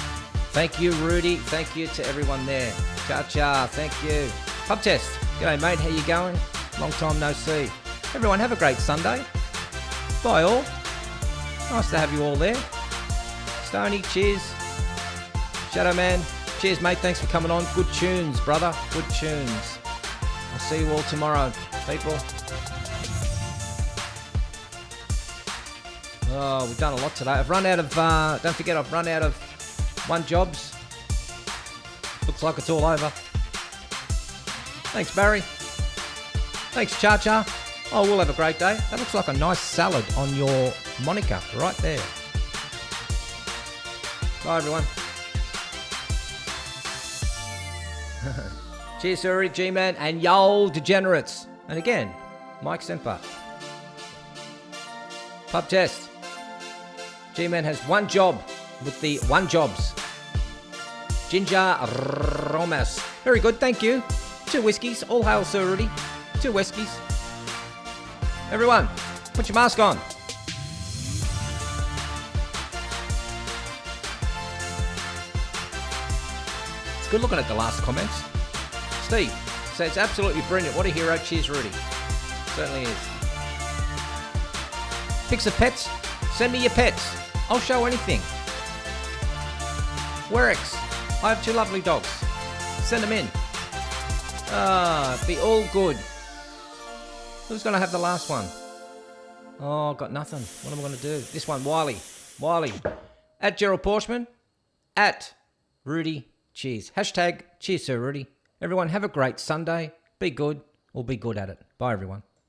Thank you, Rudi. Thank you to everyone there. Cha-cha. Thank you. Pub Test. G'day, mate. How you going? Long time no see. Everyone, have a great Sunday. Bye, all. Nice to have you all there. Stoney, cheers. Shadow Man. Cheers, mate. Thanks for coming on. Good tunes, brother. Good tunes. I'll see you all tomorrow, people. Oh, we've done a lot today. I've run out of, don't forget, I've run out of 1 jobs. Looks like it's all over. Thanks, Barry. Thanks, Cha-Cha. Oh, we'll have a great day. That looks like a nice salad on your moniker right there. Bye, everyone. Cheers, Suri, G-Man, and y'all degenerates. And again, Mike Semper. Pub Test. G-Man has 1 job with the 1 jobs. Ginger Romas. Very good, thank you. 2 whiskies. All hail, Sir Rudi. 2 whiskies. Everyone, put your mask on. It's good looking at the last comments. Steve says, absolutely brilliant. What a hero. Cheers, Rudi. Certainly is. Pics of pets? Send me your pets. I'll show anything. Werix. I have 2 lovely dogs. Send them in. Be all good. Who's going to have the last one? Oh, got nothing. What am I going to do? This one, Wiley. Wiley. At Gerald Porschman. at Rudi Cheers. Hashtag cheers, Sir Rudi. Everyone, have a great Sunday. Be good or be good at it. Bye, everyone.